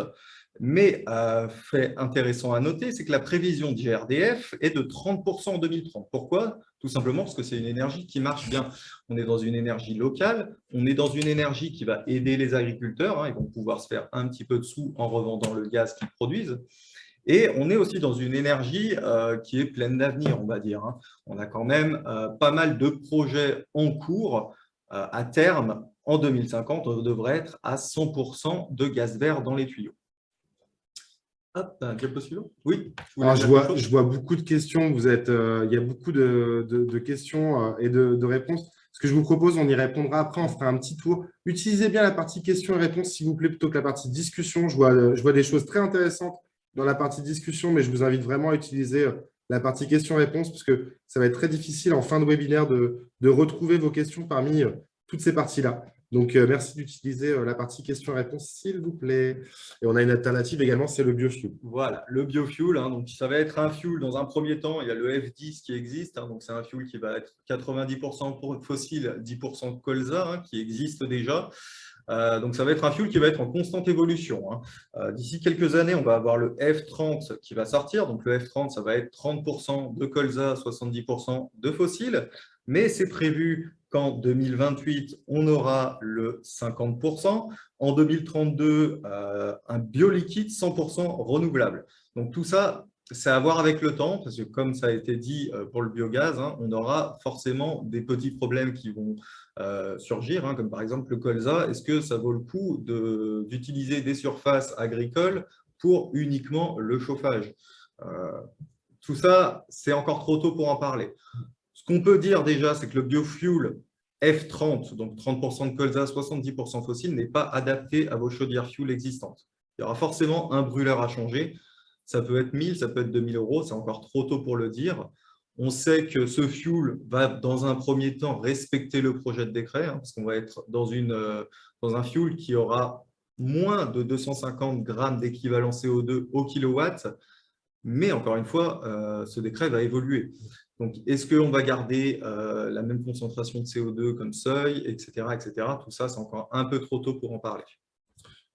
mais fait intéressant à noter, c'est que la prévision de GRDF est de 30% en 2030. Pourquoi? Tout simplement parce que c'est une énergie qui marche bien. On est dans une énergie locale, on est dans une énergie qui va aider les agriculteurs, ils vont pouvoir se faire un petit peu de sous en revendant le gaz qu'ils produisent. Et on est aussi dans une énergie qui est pleine d'avenir, on va dire. On a quand même pas mal de projets en cours. À terme, en 2050, on devrait être à 100% de gaz vert dans les tuyaux. Hop, un diapo suivant. Oui. Alors, je vois beaucoup de questions. Il y a beaucoup de questions et de réponses. Ce que je vous propose, on y répondra après. On fera un petit tour. Utilisez bien la partie questions et réponses, s'il vous plaît, plutôt que la partie discussion. Je vois des choses très intéressantes dans la partie discussion, mais je vous invite vraiment à utiliser la partie questions-réponses parce que ça va être très difficile en fin de webinaire de retrouver vos questions parmi toutes ces parties-là. Donc, merci d'utiliser la partie questions-réponses, s'il vous plaît. Et on a une alternative également, c'est le biofuel. Voilà, le biofuel, hein, donc ça va être un fuel dans un premier temps. Il y a le F10 qui existe, hein, donc c'est un fuel qui va être 90% fossile, 10% colza, hein, qui existe déjà. Donc ça va être un fuel qui va être en constante évolution, hein. D'ici quelques années, on va avoir le F30 qui va sortir. Donc le F30, ça va être 30% de colza, 70% de fossile. Mais c'est prévu qu'en 2028, on aura le 50%. En 2032, un bioliquide 100% renouvelable. Donc tout ça, c'est à voir avec le temps, parce que comme ça a été dit pour le biogaz, hein, on aura forcément des petits problèmes qui vont surgir, hein, comme par exemple le colza. Est-ce que ça vaut le coup d'utiliser des surfaces agricoles pour uniquement le chauffage? Tout ça, c'est encore trop tôt pour en parler. Ce qu'on peut dire déjà, c'est que le biofuel F30, donc 30% de colza, 70% fossile, n'est pas adapté à vos chaudières fuel existantes. Il y aura forcément un brûleur à changer. Ça peut être 1000, ça peut être 2000 euros, c'est encore trop tôt pour le dire. On sait que ce fuel va, dans un premier temps, respecter le projet de décret, hein, parce qu'on va être dans un fuel qui aura moins de 250 grammes d'équivalent CO2 au kilowatt. Mais encore une fois, ce décret va évoluer. Donc, est-ce qu'on va garder la même concentration de CO2 comme seuil, etc., etc. Tout ça, c'est encore un peu trop tôt pour en parler.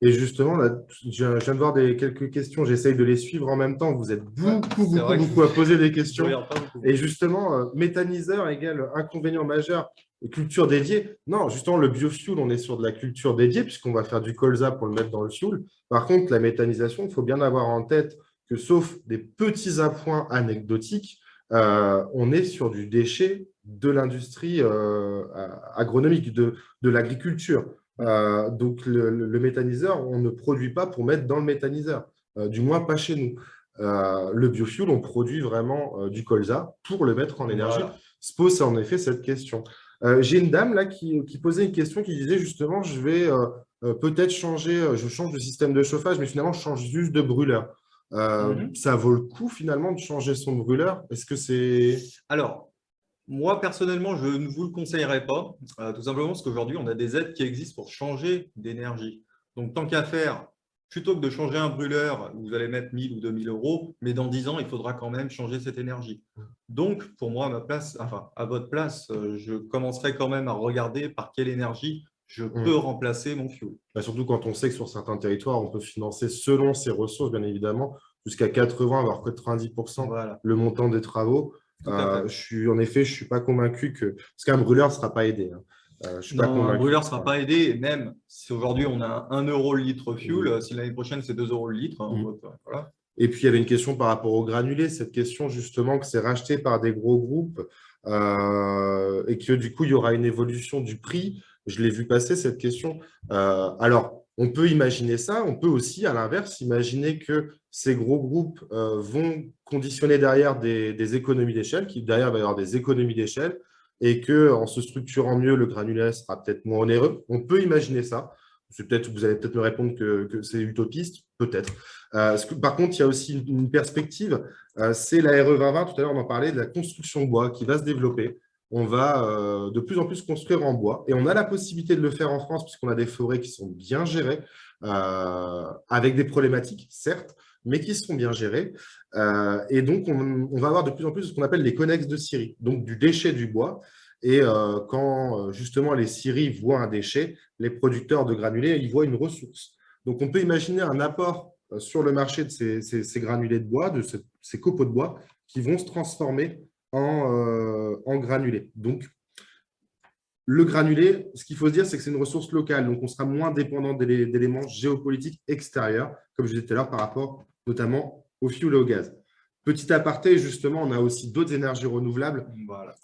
Et justement, là, je viens de voir quelques questions, j'essaye de les suivre en même temps. Vous êtes beaucoup à poser des questions. Et justement, méthaniseur égale inconvénient majeur, culture dédiée. Non, justement, le biofuel, on est sur de la culture dédiée puisqu'on va faire du colza pour le mettre dans le fuel. Par contre, la méthanisation, il faut bien avoir en tête que sauf des petits appoints anecdotiques, on est sur du déchet de l'industrie agronomique, de l'agriculture. Donc, le méthaniseur, on ne produit pas pour mettre dans le méthaniseur, du moins pas chez nous. Le biofuel, on produit vraiment du colza pour le mettre en énergie. Voilà. Se pose en effet cette question. J'ai une dame là qui posait une question qui disait justement, je vais peut-être changer, je change de système de chauffage, mais finalement, je change juste de brûleur. Ça vaut le coup finalement de changer son brûleur? Est-ce que c'est… Alors, moi, personnellement, je ne vous le conseillerais pas, tout simplement parce qu'aujourd'hui, on a des aides qui existent pour changer d'énergie. Donc, tant qu'à faire, plutôt que de changer un brûleur, vous allez mettre 1000 ou 2000 euros, mais dans 10 ans, il faudra quand même changer cette énergie. Donc, pour moi, à votre place, je commencerai quand même à regarder par quelle énergie je peux remplacer mon fuel. Surtout quand on sait que sur certains territoires, on peut financer selon ses ressources, bien évidemment, jusqu'à 80, voire 90% Voilà. le montant des travaux. En effet, je ne suis pas convaincu que… Parce qu'un brûleur ne sera pas aidé. Non, un brûleur ne sera pas aidé. Même si aujourd'hui, on a 1 euro le litre fuel, si l'année prochaine, c'est 2 euros le litre. Voilà. Et puis, il y avait une question par rapport aux granulés. Cette question, justement, que c'est racheté par des gros groupes et que, du coup, il y aura une évolution du prix. Je l'ai vu passer, cette question. Alors, on peut imaginer ça. On peut aussi, à l'inverse, imaginer que ces gros groupes vont conditionner derrière des économies d'échelle, qu'il derrière va y avoir des économies d'échelle et qu'en se structurant mieux, le granulé sera peut-être moins onéreux. On peut imaginer ça. Vous allez peut-être me répondre que c'est utopiste, peut-être. Par contre, il y a aussi une perspective, c'est la RE 2020, tout à l'heure on en parlait, de la construction bois qui va se développer. On va de plus en plus construire en bois et on a la possibilité de le faire en France puisqu'on a des forêts qui sont bien gérées, avec des problématiques, certes, mais qui sont bien gérées. Et donc, on va avoir de plus en plus ce qu'on appelle les connexes de scierie, donc du déchet du bois. Et quand justement les scieries voient un déchet, les producteurs de granulés, ils voient une ressource. Donc, on peut imaginer un apport sur le marché de ces granulés de bois, de ces copeaux de bois, qui vont se transformer en granulés. Donc, le granulé, ce qu'il faut se dire, c'est que c'est une ressource locale. Donc, on sera moins dépendant d'éléments géopolitiques extérieurs, comme je disais tout à l'heure, par rapport notamment au fioul et au gaz. Petit aparté, justement, on a aussi d'autres énergies renouvelables. Voilà.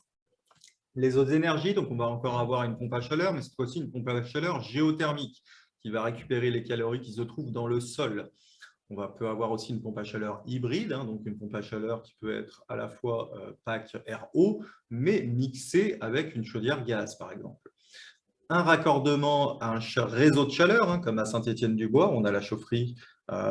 Les autres énergies, donc on va encore avoir une pompe à chaleur, mais cette fois-ci une pompe à chaleur géothermique qui va récupérer les calories qui se trouvent dans le sol. On peut avoir aussi une pompe à chaleur hybride, hein, donc une pompe à chaleur qui peut être à la fois PAC RO, mais mixée avec une chaudière gaz, par exemple. Un raccordement à un réseau de chaleur, hein, comme à Saint-Étienne-du-Bois, on a la chaufferie,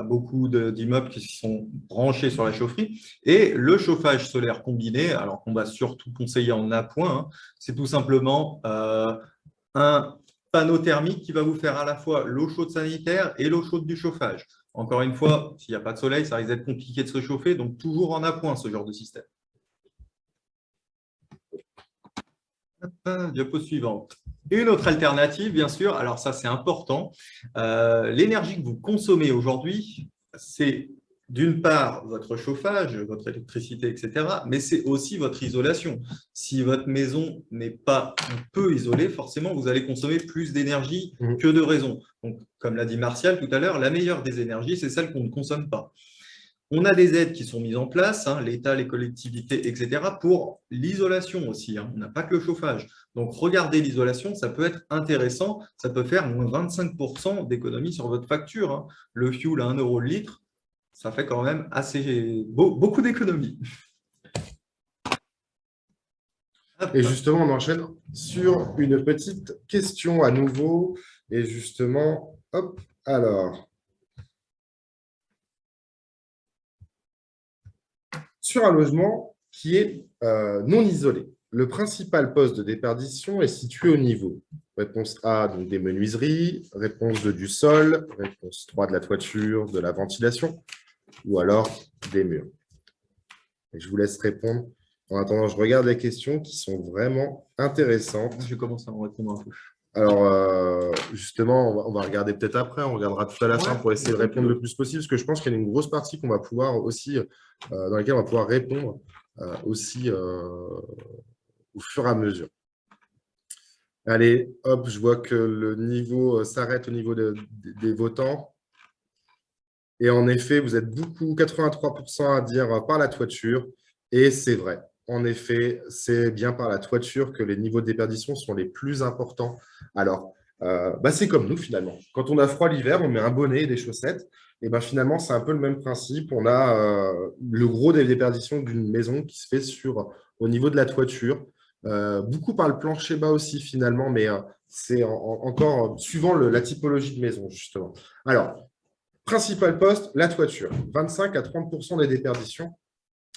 beaucoup d'immeubles qui sont branchés sur la chaufferie, et le chauffage solaire combiné, alors qu'on va surtout conseiller en appoint, hein, c'est tout simplement un panneau thermique qui va vous faire à la fois l'eau chaude sanitaire et l'eau chaude du chauffage. Encore une fois, s'il n'y a pas de soleil, ça risque d'être compliqué de se chauffer, donc toujours en appoint ce genre de système. Diapo suivante. Une autre alternative, bien sûr, alors ça c'est important, l'énergie que vous consommez aujourd'hui, c'est d'une part votre chauffage, votre électricité, etc., mais c'est aussi votre isolation. Si votre maison n'est pas peu isolée, forcément, vous allez consommer plus d'énergie que de raison. Donc, comme l'a dit Martial tout à l'heure, la meilleure des énergies, c'est celle qu'on ne consomme pas. On a des aides qui sont mises en place, l'État, les collectivités, etc., pour l'isolation aussi. On n'a pas que le chauffage. Donc, regardez l'isolation, ça peut être intéressant. Ça peut faire moins 25% d'économie sur votre facture. Le fuel à 1 € le litre, ça fait quand même beaucoup d'économies. Et justement, on enchaîne sur une petite question à nouveau. Et justement, hop, alors. Sur un logement qui est non isolé, le principal poste de déperdition est situé au niveau. Réponse A, donc des menuiseries. Réponse 2, du sol. Réponse 3, de la toiture, de la ventilation. Ou alors des murs. Et je vous laisse répondre. En attendant, je regarde les questions qui sont vraiment intéressantes. Je commence à en répondre un peu. Alors, justement, on va regarder peut-être après. On regardera tout à la fin pour essayer de répondre le plus possible, parce que je pense qu'il y a une grosse partie qu'on va pouvoir aussi, dans laquelle on va pouvoir répondre aussi au fur et à mesure. Allez, hop, je vois que le niveau s'arrête au niveau des votants. Et en effet, vous êtes beaucoup, 83% à dire par la toiture. Et c'est vrai. En effet, c'est bien par la toiture que les niveaux de déperdition sont les plus importants. Alors, c'est comme nous finalement. Quand on a froid l'hiver, on met un bonnet et des chaussettes. Et finalement, c'est un peu le même principe. On a le gros des déperditions d'une maison qui se fait au niveau de la toiture. Beaucoup par le plancher bas aussi finalement, mais c'est encore suivant la typologie de maison justement. Alors, principal poste, la toiture. 25 à 30% des déperditions.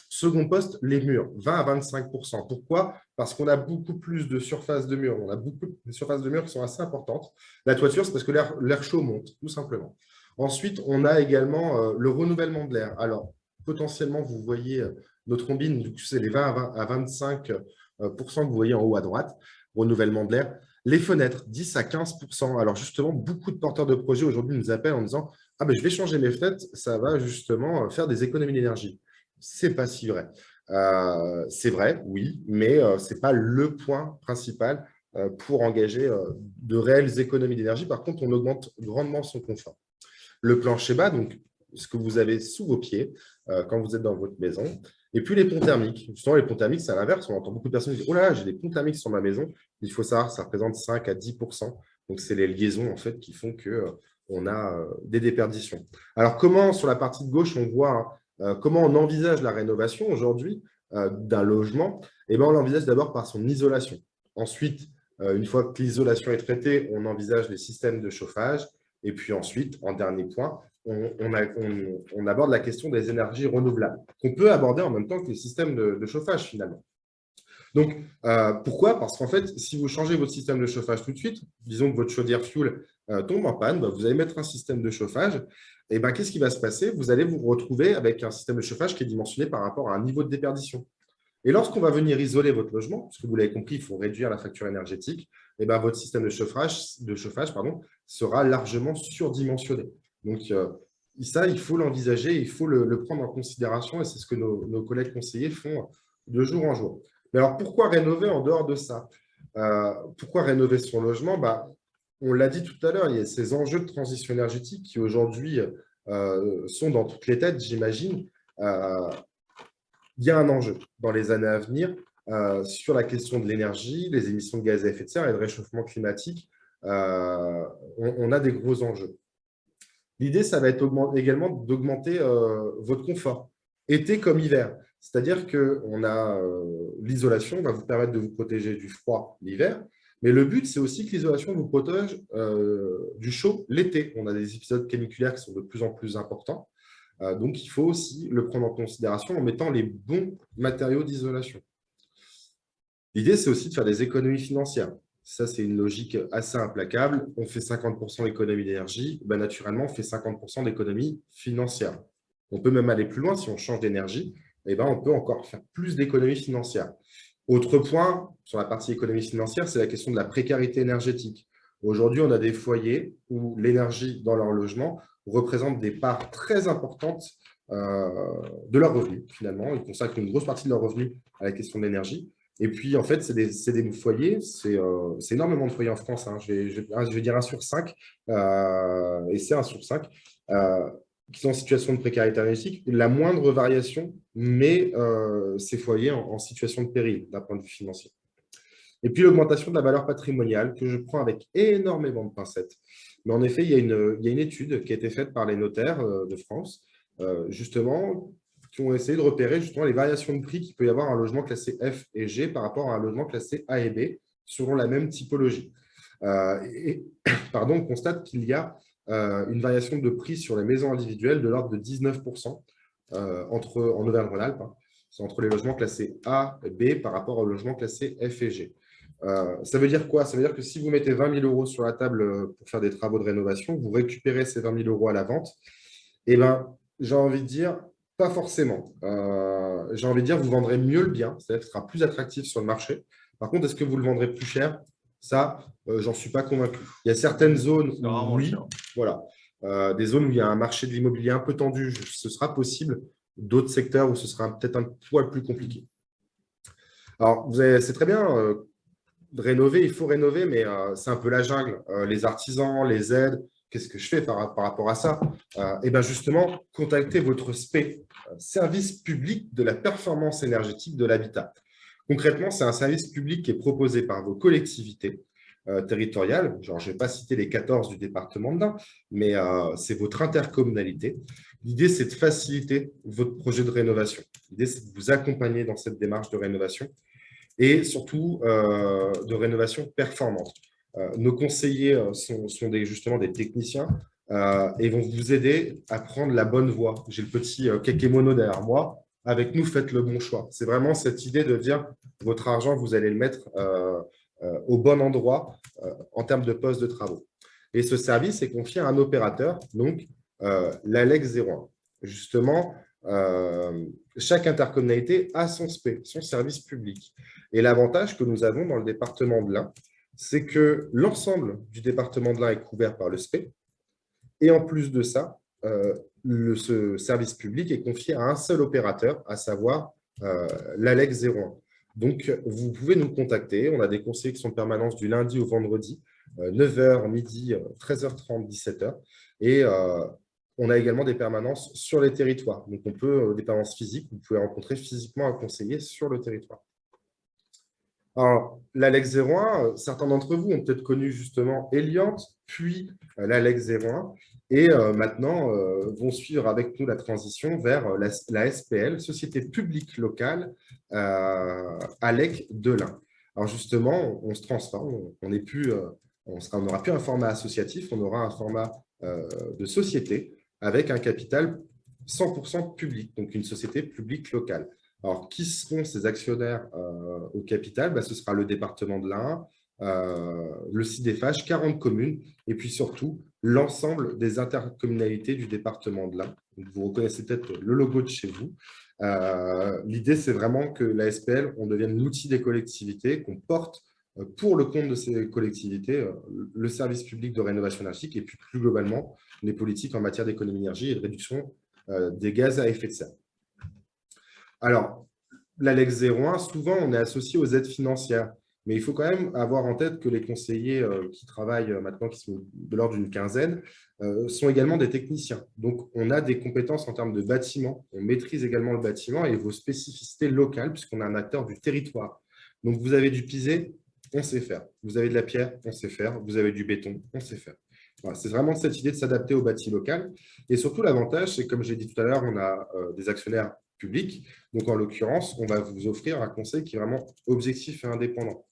Second poste, les murs, 20 à 25%. Pourquoi? Parce qu'on a beaucoup plus de surfaces de murs. On a beaucoup de surfaces de murs qui sont assez importantes. La toiture, c'est parce que l'air chaud monte, tout simplement. Ensuite, on a également le renouvellement de l'air. Alors, potentiellement, vous voyez notre combine, c'est les 20 à 25% que vous voyez en haut à droite, renouvellement de l'air. Les fenêtres, 10 à 15%. Alors, justement, beaucoup de porteurs de projets aujourd'hui nous appellent en disant « Ah, je vais changer mes fenêtres, ça va justement faire des économies d'énergie. » Ce n'est pas si vrai. C'est vrai, oui, mais ce n'est pas le point principal pour engager de réelles économies d'énergie. Par contre, on augmente grandement son confort. Le plancher bas, donc ce que vous avez sous vos pieds quand vous êtes dans votre maison. Et puis les ponts thermiques. Justement, les ponts thermiques, c'est à l'inverse. On entend beaucoup de personnes dire « Oh là là, j'ai des ponts thermiques sur ma maison. » Il faut savoir, ça représente 5 à 10%. Donc, c'est les liaisons en fait, qui font qu'on a des déperditions. Alors, comment, sur la partie de gauche, on voit comment on envisage la rénovation aujourd'hui d'un logement? On l'envisage d'abord par son isolation. Ensuite, une fois que l'isolation est traitée, on envisage les systèmes de chauffage. Et puis ensuite, en dernier point, on aborde la question des énergies renouvelables, qu'on peut aborder en même temps que les systèmes de chauffage finalement. Donc, pourquoi? Parce qu'en fait, si vous changez votre système de chauffage tout de suite, disons que votre chaudière fuel tombe en panne, vous allez mettre un système de chauffage. Et qu'est-ce qui va se passer? Vous allez vous retrouver avec un système de chauffage qui est dimensionné par rapport à un niveau de déperdition. Et lorsqu'on va venir isoler votre logement, parce que vous l'avez compris, il faut réduire la facture énergétique, votre système de chauffage sera largement surdimensionné. Donc, ça, il faut l'envisager, il faut le prendre en considération, et c'est ce que nos collègues conseillers font de jour en jour. Mais alors, pourquoi rénover en dehors de ça? Pourquoi rénover son logement? On l'a dit tout à l'heure, il y a ces enjeux de transition énergétique qui aujourd'hui sont dans toutes les têtes, j'imagine. Il y a un enjeu dans les années à venir sur la question de l'énergie, les émissions de gaz à effet de serre et le réchauffement climatique. On a des gros enjeux. L'idée, ça va être également d'augmenter votre confort, été comme hiver. C'est-à-dire que l'isolation va vous permettre de vous protéger du froid l'hiver, mais le but, c'est aussi que l'isolation vous protège du chaud l'été. On a des épisodes caniculaires qui sont de plus en plus importants. Donc, il faut aussi le prendre en considération en mettant les bons matériaux d'isolation. L'idée, c'est aussi de faire des économies financières. Ça, c'est une logique assez implacable. On fait 50% d'économie d'énergie, ben, naturellement, on fait 50% d'économie financière. On peut même aller plus loin si on change d'énergie, eh ben, on peut encore faire plus d'économie financière. Autre point sur la partie économie financière, c'est la question de la précarité énergétique. Aujourd'hui, on a des foyers où l'énergie dans leur logement représente des parts très importantes de leurs revenus, finalement. Ils consacrent une grosse partie de leurs revenus à la question de l'énergie. Et puis, en fait, c'est des foyers, c'est énormément de foyers en France, hein. Je vais dire 1 sur 5, et c'est 1 sur 5, qui sont en situation de précarité énergétique. La moindre variation met ces foyers en situation de péril d'un point de vue financier. Et puis, l'augmentation de la valeur patrimoniale, que je prends avec énormément de pincettes. Mais en effet, il y a une étude qui a été faite par les notaires de France, justement, qui ont essayé de repérer justement les variations de prix qu'il peut y avoir un logement classé F et G par rapport à un logement classé A et B, selon la même typologie. On constate qu'il y a une variation de prix sur les maisons individuelles de l'ordre de 19% en Auvergne-Rhône-Alpes. Hein. C'est entre les logements classés A et B par rapport aux logements classés F et G. Ça veut dire quoi? Ça veut dire que si vous mettez 20 000 € sur la table pour faire des travaux de rénovation, vous récupérez ces 20 000 € à la vente. Eh bien, j'ai envie de dire, pas forcément. J'ai envie de dire, vous vendrez mieux le bien, c'est-à-dire que ce sera plus attractif sur le marché. Par contre, est-ce que vous le vendrez plus cher? Ça, j'en suis pas convaincu. Il y a certaines zones où oui, voilà, des zones où il y a un marché de l'immobilier un peu tendu, ce sera possible. D'autres secteurs où ce sera peut-être un poil plus compliqué. Alors, c'est très bien de rénover, il faut rénover, mais c'est un peu la jungle. Les artisans, les aides, qu'est-ce que je fais par rapport à ça? Et bien justement, contactez votre SPE, service public de la performance énergétique de l'habitat. Concrètement, c'est un service public qui est proposé par vos collectivités territoriales. Genre, je ne vais pas citer les 14 du département de l'Ain, mais c'est votre intercommunalité. L'idée, c'est de faciliter votre projet de rénovation. L'idée, c'est de vous accompagner dans cette démarche de rénovation et surtout de rénovation performante. Nos conseillers sont justement des techniciens et vont vous aider à prendre la bonne voie. J'ai le petit kekemono derrière moi. Avec nous, faites le bon choix. C'est vraiment cette idée de dire votre argent, vous allez le mettre au bon endroit en termes de poste de travaux. Et ce service est confié à un opérateur, donc l'ALEC 01. Justement, chaque intercommunalité a son SPE, son service public. Et l'avantage que nous avons dans le département de l'Ain, c'est que l'ensemble du département de l'Ain est couvert par le SPE. Et en plus de ça, ce service public est confié à un seul opérateur, à savoir l'ALEC 01. Donc, vous pouvez nous contacter. On a des conseillers qui sont de permanence du lundi au vendredi, 9h, midi, 13h30, 17h. Et on a également des permanences sur les territoires. Donc, des permanences physiques. Vous pouvez rencontrer physiquement un conseiller sur le territoire. Alors, l'ALEC 01, certains d'entre vous ont peut-être connu justement Eliant, puis l'ALEC 01, et maintenant vont suivre avec nous la transition vers la SPL, Société publique locale ALEC de l'Ain. Alors justement, on se transforme, on n'aura plus un format associatif, on aura un format de société avec un capital 100% public, donc une société publique locale. Alors, qui seront ces actionnaires au capital? Ce sera le département de l'Ain, le CIDEFH, 40 communes, et puis surtout l'ensemble des intercommunalités du département de l'Ain. Vous reconnaissez peut-être le logo de chez vous. L'idée, c'est vraiment que la SPL, on devienne l'outil des collectivités, qu'on porte pour le compte de ces collectivités le service public de rénovation énergétique et puis plus globalement les politiques en matière d'économie d'énergie et de réduction des gaz à effet de serre. Alors, l'ALEC 01, souvent, on est associé aux aides financières, mais il faut quand même avoir en tête que les conseillers qui travaillent maintenant, qui sont de l'ordre d'une quinzaine, sont également des techniciens. Donc, on a des compétences en termes de bâtiment, on maîtrise également le bâtiment et vos spécificités locales, puisqu'on est un acteur du territoire. Donc, vous avez du pisé, on sait faire. Vous avez de la pierre, on sait faire. Vous avez du béton, on sait faire. Voilà, c'est vraiment cette idée de s'adapter au bâti local. Et surtout, l'avantage, c'est comme j'ai dit tout à l'heure, on a des actionnaires public. Donc, en l'occurrence, on va vous offrir un conseil qui est vraiment objectif et indépendant.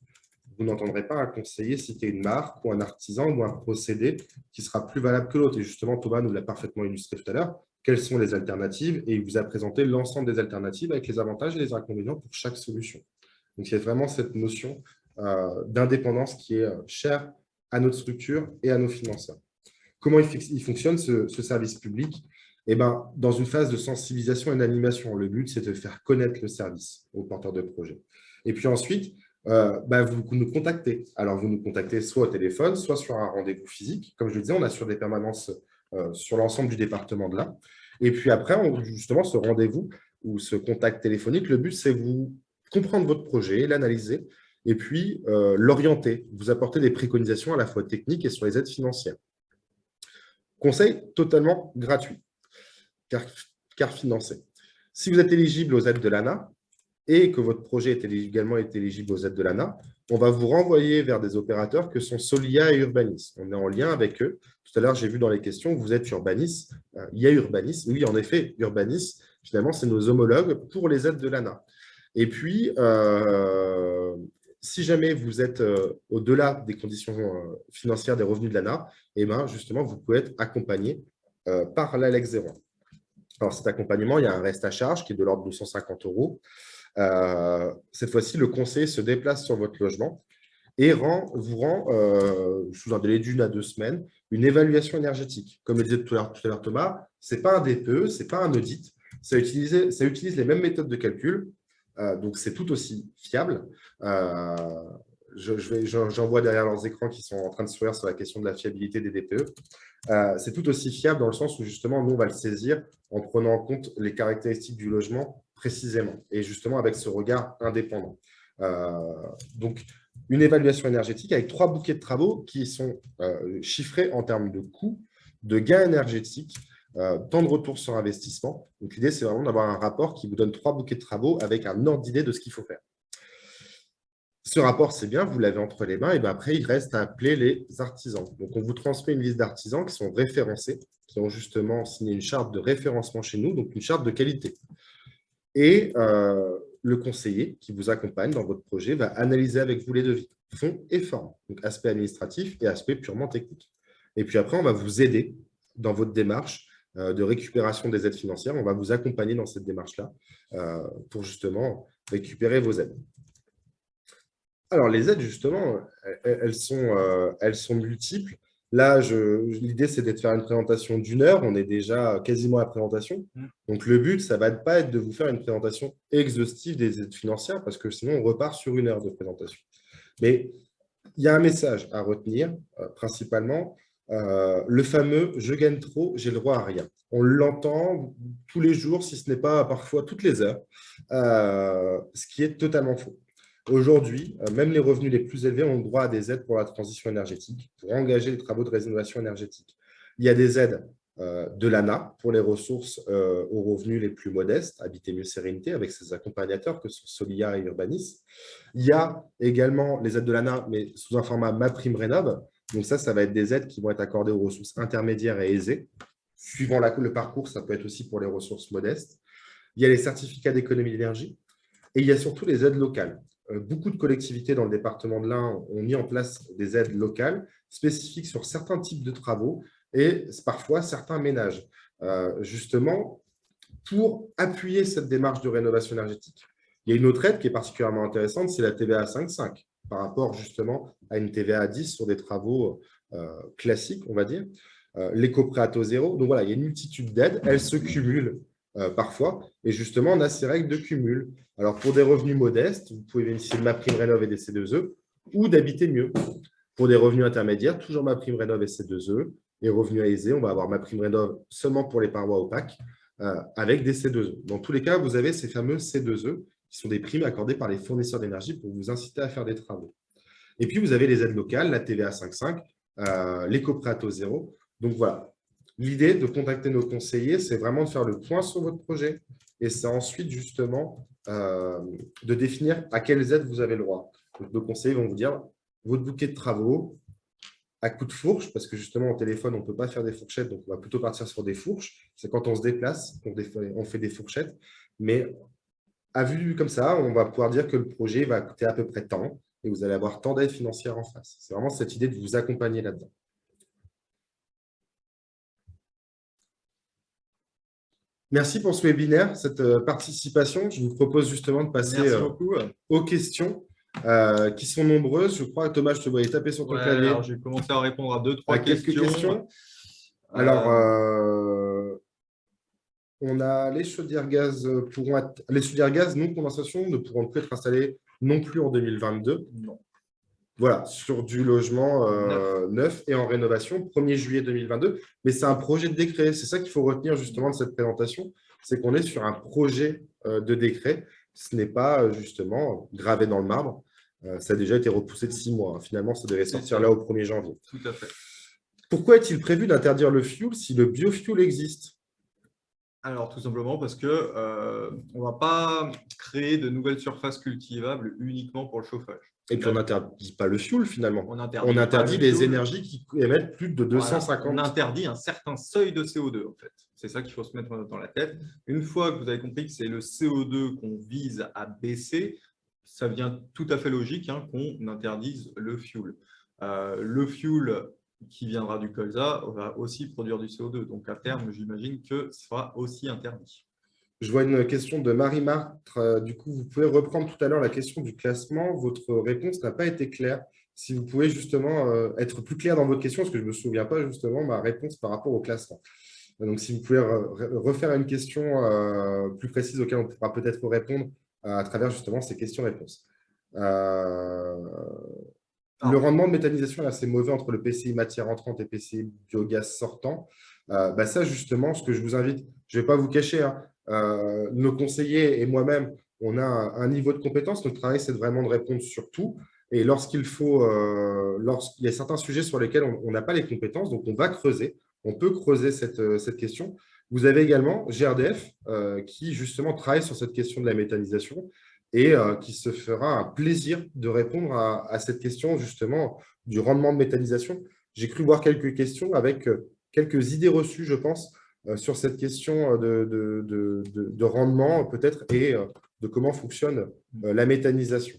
Vous n'entendrez pas un conseiller citer une marque ou un artisan ou un procédé qui sera plus valable que l'autre. Et justement, Thomas nous l'a parfaitement illustré tout à l'heure. Quelles sont les alternatives? Et il vous a présenté l'ensemble des alternatives avec les avantages et les inconvénients pour chaque solution. Donc, il y a vraiment cette notion d'indépendance qui est cher à notre structure et à nos financeurs. Comment il fonctionne, ce service public? Eh ben, dans une phase de sensibilisation et d'animation. Le but, c'est de faire connaître le service aux porteurs de projet. Et puis ensuite, vous nous contactez. Alors, vous nous contactez soit au téléphone, soit sur un rendez-vous physique. Comme je le disais, on assure des permanences sur l'ensemble du département de l'Ain. Et puis après, justement, ce rendez-vous ou ce contact téléphonique, le but, c'est vous comprendre votre projet, l'analyser et puis l'orienter, vous apporter des préconisations à la fois techniques et sur les aides financières. Conseil totalement gratuit, car financé. Si vous êtes éligible aux aides de l'ANA et que votre projet est également éligible aux aides de l'ANA, on va vous renvoyer vers des opérateurs que sont Solia et Urbanis. On est en lien avec eux. Tout à l'heure, j'ai vu dans les questions que vous êtes Urbanis. Il y a Urbanis. Oui, en effet, Urbanis, finalement, c'est nos homologues pour les aides de l'ANA. Et puis, si jamais vous êtes au-delà des conditions financières des revenus de l'ANA, eh ben, justement, vous pouvez être accompagné par l'ALEC 01. Alors, cet accompagnement, il y a un reste à charge qui est de l'ordre de 250 €. Cette fois-ci, le conseiller se déplace sur votre logement et vous rend, sous un délai d'1 à 2 semaines, une évaluation énergétique. Comme le disait tout à l'heure Thomas, ce n'est pas un DPE, ce n'est pas un audit, ça utilise les mêmes méthodes de calcul, donc c'est tout aussi fiable. J'en vois derrière leurs écrans qui sont en train de sourire sur la question de la fiabilité des DPE. C'est tout aussi fiable dans le sens où justement, nous, on va le saisir en prenant en compte les caractéristiques du logement précisément et justement avec ce regard indépendant. Donc, une évaluation énergétique avec 3 bouquets de travaux qui sont chiffrés en termes de coûts, de gains énergétiques, temps de retour sur investissement. Donc, l'idée, c'est vraiment d'avoir un rapport qui vous donne 3 bouquets de travaux avec un ordre d'idée de ce qu'il faut faire. Ce rapport, c'est bien, vous l'avez entre les mains, et bien après, il reste à appeler les artisans. Donc, on vous transmet une liste d'artisans qui sont référencés, qui ont justement signé une charte de référencement chez nous, donc une charte de qualité. Et le conseiller qui vous accompagne dans votre projet va analyser avec vous les devis, fond et forme, donc aspect administratif et aspect purement technique. Et puis après, on va vous aider dans votre démarche de récupération des aides financières. On va vous accompagner dans cette démarche-là pour justement récupérer vos aides. Alors, les aides, justement, elles sont multiples. Là, l'idée, c'est de faire une présentation d'1 heure. On est déjà quasiment à la présentation. Donc, le but, ça ne va pas être de vous faire une présentation exhaustive des aides financières parce que sinon, on repart sur 1 heure de présentation. Mais il y a un message à retenir, principalement, le fameux « je gagne trop, j'ai le droit à rien ». On l'entend tous les jours, si ce n'est pas parfois toutes les heures, ce qui est totalement faux. Aujourd'hui, même les revenus les plus élevés ont droit à des aides pour la transition énergétique, pour engager les travaux de rénovation énergétique. Il y a des aides de l'ANA pour les ressources aux revenus les plus modestes, Habiter mieux sérénité, avec ses accompagnateurs que sont Solia et Urbanis. Il y a également les aides de l'ANA, mais sous un format MaPrimeRénov'. Donc ça va être des aides qui vont être accordées aux ressources intermédiaires et aisées. Suivant le parcours, ça peut être aussi pour les ressources modestes. Il y a les certificats d'économie d'énergie et il y a surtout les aides locales. Beaucoup de collectivités dans le département de l'Ain ont mis en place des aides locales spécifiques sur certains types de travaux et parfois certains ménages, justement pour appuyer cette démarche de rénovation énergétique. Il y a une autre aide qui est particulièrement intéressante, c'est la TVA à 5,5 par rapport justement à une TVA à 10 sur des travaux classiques, on va dire, l'éco-prêt à taux zéro. Donc voilà, il y a une multitude d'aides, elles se cumulent parfois, et justement, on a ces règles de cumul. Alors, pour des revenus modestes, vous pouvez bénéficier de MaPrimeRénov' et des C2E ou d'Habiter mieux. Pour des revenus intermédiaires, toujours MaPrimeRénov' et C2E. Et revenus aisés, on va avoir MaPrimeRénov' seulement pour les parois opaques avec des C2E. Dans tous les cas, vous avez ces fameux C2E qui sont des primes accordées par les fournisseurs d'énergie pour vous inciter à faire des travaux. Et puis, vous avez les aides locales, la TVA 5,5, l'éco-prêt à taux zéro. Donc, voilà. L'idée de contacter nos conseillers, c'est vraiment de faire le point sur votre projet et c'est ensuite justement de définir à quelles aides vous avez le droit. Donc, nos conseillers vont vous dire votre bouquet de travaux à coup de fourche, parce que justement au téléphone, on ne peut pas faire des fourchettes, donc on va plutôt partir sur des fourches. C'est quand on se déplace qu'on fait des fourchettes. Mais à vue comme ça, on va pouvoir dire que le projet va coûter à peu près tant et vous allez avoir tant d'aides financières en face. C'est vraiment cette idée de vous accompagner là-dedans. Merci pour ce webinaire, cette participation. Je vous propose justement de passer aux questions. qui sont nombreuses. Je crois, Thomas, je te voyais taper sur ton Ouais, clavier alors j'ai commencé à répondre à deux, trois à quelques questions. Alors, on a les chaudières gaz les chaudières gaz non condensation ne pourront plus être installées non plus en 2022. non. Voilà, sur du logement Neuf. neuf et en rénovation, 1er juillet 2022. Mais c'est un projet de décret. C'est ça qu'il faut retenir justement de cette présentation, c'est qu'on est sur un projet de décret. Ce n'est pas justement gravé dans le marbre. Ça a déjà été repoussé de 6 mois. Finalement, ça devait sortir là au 1er janvier. Tout à fait. Pourquoi est-il prévu d'interdire le fioul si le biofuel existe? Alors, tout simplement parce que on ne va pas créer de nouvelles surfaces cultivables uniquement pour le chauffage. Et puis, on n'interdit pas le fioul, finalement. On On interdit les énergies qui émettent plus de 250. Voilà, on interdit un certain seuil de CO2, en fait. C'est ça qu'il faut se mettre dans la tête. Une fois que vous avez compris que c'est le CO2 qu'on vise à baisser, ça devient tout à fait logique qu'on interdise le fioul. Le fioul qui viendra du colza va aussi produire du CO2. Donc, à terme, j'imagine que ce sera aussi interdit. Je vois une question de Marie-Martre. Du coup, vous pouvez reprendre tout à l'heure la question du classement. Votre réponse n'a pas été claire. Si vous pouvez justement être plus clair dans votre question, parce que je ne me souviens pas justement ma réponse par rapport au classement. Donc, si vous pouvez refaire une question plus précise auquel on pourra peut-être répondre à travers justement ces questions-réponses. Le rendement de méthanisation est assez mauvais entre le PCI matière entrante et PCI biogaz sortant. Ça, justement, ce que je vous invite, je ne vais pas vous cacher, nos conseillers et moi-même, on a un niveau de compétence. Notre travail, c'est vraiment de répondre sur tout. Et lorsqu'il y a certains sujets sur lesquels on n'a pas les compétences, donc on va creuser. On peut creuser cette question. Vous avez également GRDF qui, justement, travaille sur cette question de la méthanisation et qui se fera un plaisir de répondre à cette question, justement, du rendement de méthanisation. J'ai cru voir quelques questions avec quelques idées reçues, je pense, sur cette question de rendement, peut-être, et de comment fonctionne la méthanisation.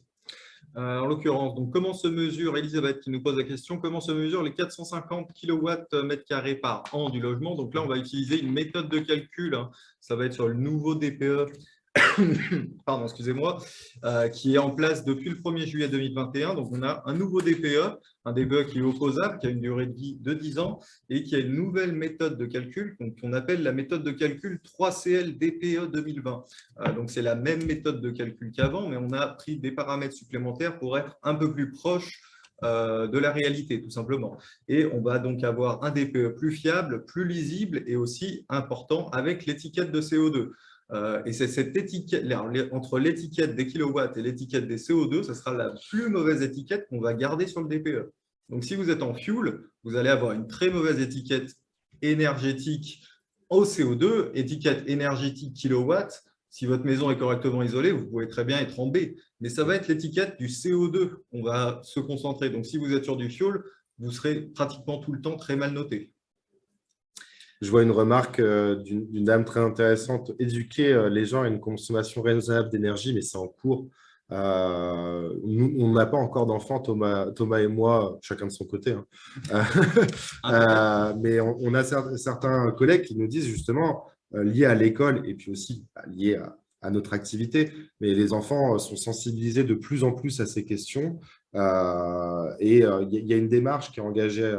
En l'occurrence, donc comment se mesure, Elisabeth qui nous pose la question, comment se mesure les 450 kWm² par an du logement? Donc là, on va utiliser une méthode de calcul, ça va être sur le nouveau DPE, pardon, excusez-moi, qui est en place depuis le 1er juillet 2021. Donc, on a un nouveau DPE, un DPE qui est opposable, qui a une durée de vie de 10 ans et qui a une nouvelle méthode de calcul qu'on appelle la méthode de calcul 3CL DPE 2020. Donc, c'est la même méthode de calcul qu'avant, mais on a pris des paramètres supplémentaires pour être un peu plus proche de la réalité, tout simplement. Et on va donc avoir un DPE plus fiable, plus lisible et aussi important avec l'étiquette de CO2. Et c'est cette étiquette, entre l'étiquette des kilowatts et l'étiquette des CO2, ce sera la plus mauvaise étiquette qu'on va garder sur le DPE. Donc, si vous êtes en fuel, vous allez avoir une très mauvaise étiquette énergétique au CO2, étiquette énergétique kilowatt. Si votre maison est correctement isolée, vous pouvez très bien être en B. Mais ça va être l'étiquette du CO2 qu'on va se concentrer. Donc, si vous êtes sur du fuel, vous serez pratiquement tout le temps très mal noté. Je vois une remarque d'une dame très intéressante. Éduquer les gens à une consommation raisonnable d'énergie, mais c'est en cours. Nous, on n'a pas encore d'enfants, Thomas et moi, chacun de son côté. Mais on a certains collègues qui nous disent justement, liés à l'école et puis aussi liés à notre activité, mais les enfants sont sensibilisés de plus en plus à ces questions. Et il y a une démarche qui est engagée.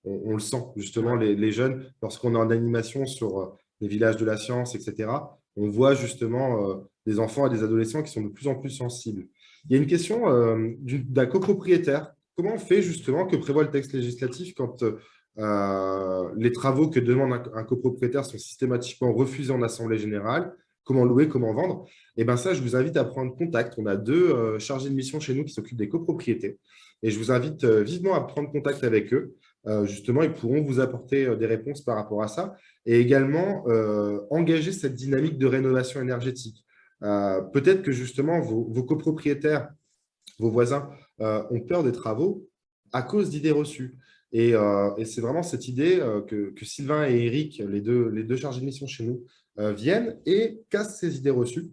On le sent, justement, les jeunes, lorsqu'on est en animation sur les villages de la science, etc., on voit justement des enfants et des adolescents qui sont de plus en plus sensibles. Il y a une question d'un copropriétaire. Comment on fait justement, que prévoit le texte législatif quand les travaux que demande un copropriétaire sont systématiquement refusés en assemblée générale? Comment louer, comment vendre? Et bien ça, je vous invite à prendre contact. On a 2 chargés de mission chez nous qui s'occupent des copropriétés. Et je vous invite vivement à prendre contact avec eux. Justement, ils pourront vous apporter des réponses par rapport à ça et également engager cette dynamique de rénovation énergétique. Peut-être que justement, vos copropriétaires, vos voisins ont peur des travaux à cause d'idées reçues. Et c'est vraiment cette idée que Sylvain et Eric, les deux chargés de mission chez nous, viennent et cassent ces idées reçues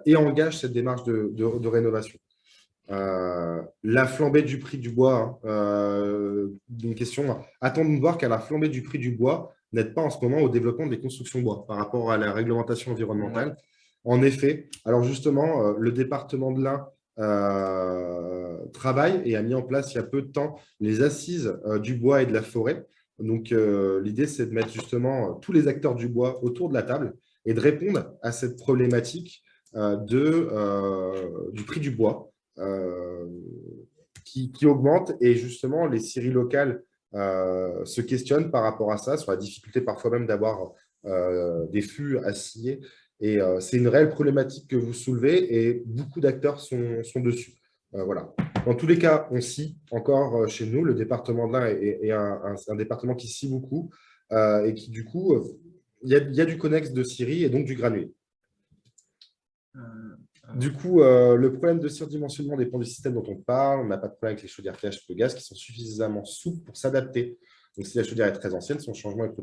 et engagent cette démarche de rénovation. La flambée du prix du bois, une question. Attendons de voir qu'à la flambée du prix du bois n'aide pas en ce moment au développement des constructions bois par rapport à la réglementation environnementale. En effet, alors justement, le département de l'Ain travaille et a mis en place il y a peu de temps les assises du bois et de la forêt. Donc, l'idée, c'est de mettre justement tous les acteurs du bois autour de la table et de répondre à cette problématique du prix du bois qui augmente. Et justement, les scieries locales se questionnent par rapport à ça, sur la difficulté parfois même d'avoir des fûts à scier. Et c'est une réelle problématique que vous soulevez et beaucoup d'acteurs sont dessus. Voilà. Dans tous les cas, on scie encore chez nous. Le département de l'Ain est un département qui scie beaucoup et qui, du coup, il y a du connexe de scierie et donc du granulé. Du coup, le problème de surdimensionnement dépend du système dont on parle. On n'a pas de problème avec les chaudières TH de gaz qui sont suffisamment souples pour s'adapter. Donc, si la chaudière est très ancienne, son changement est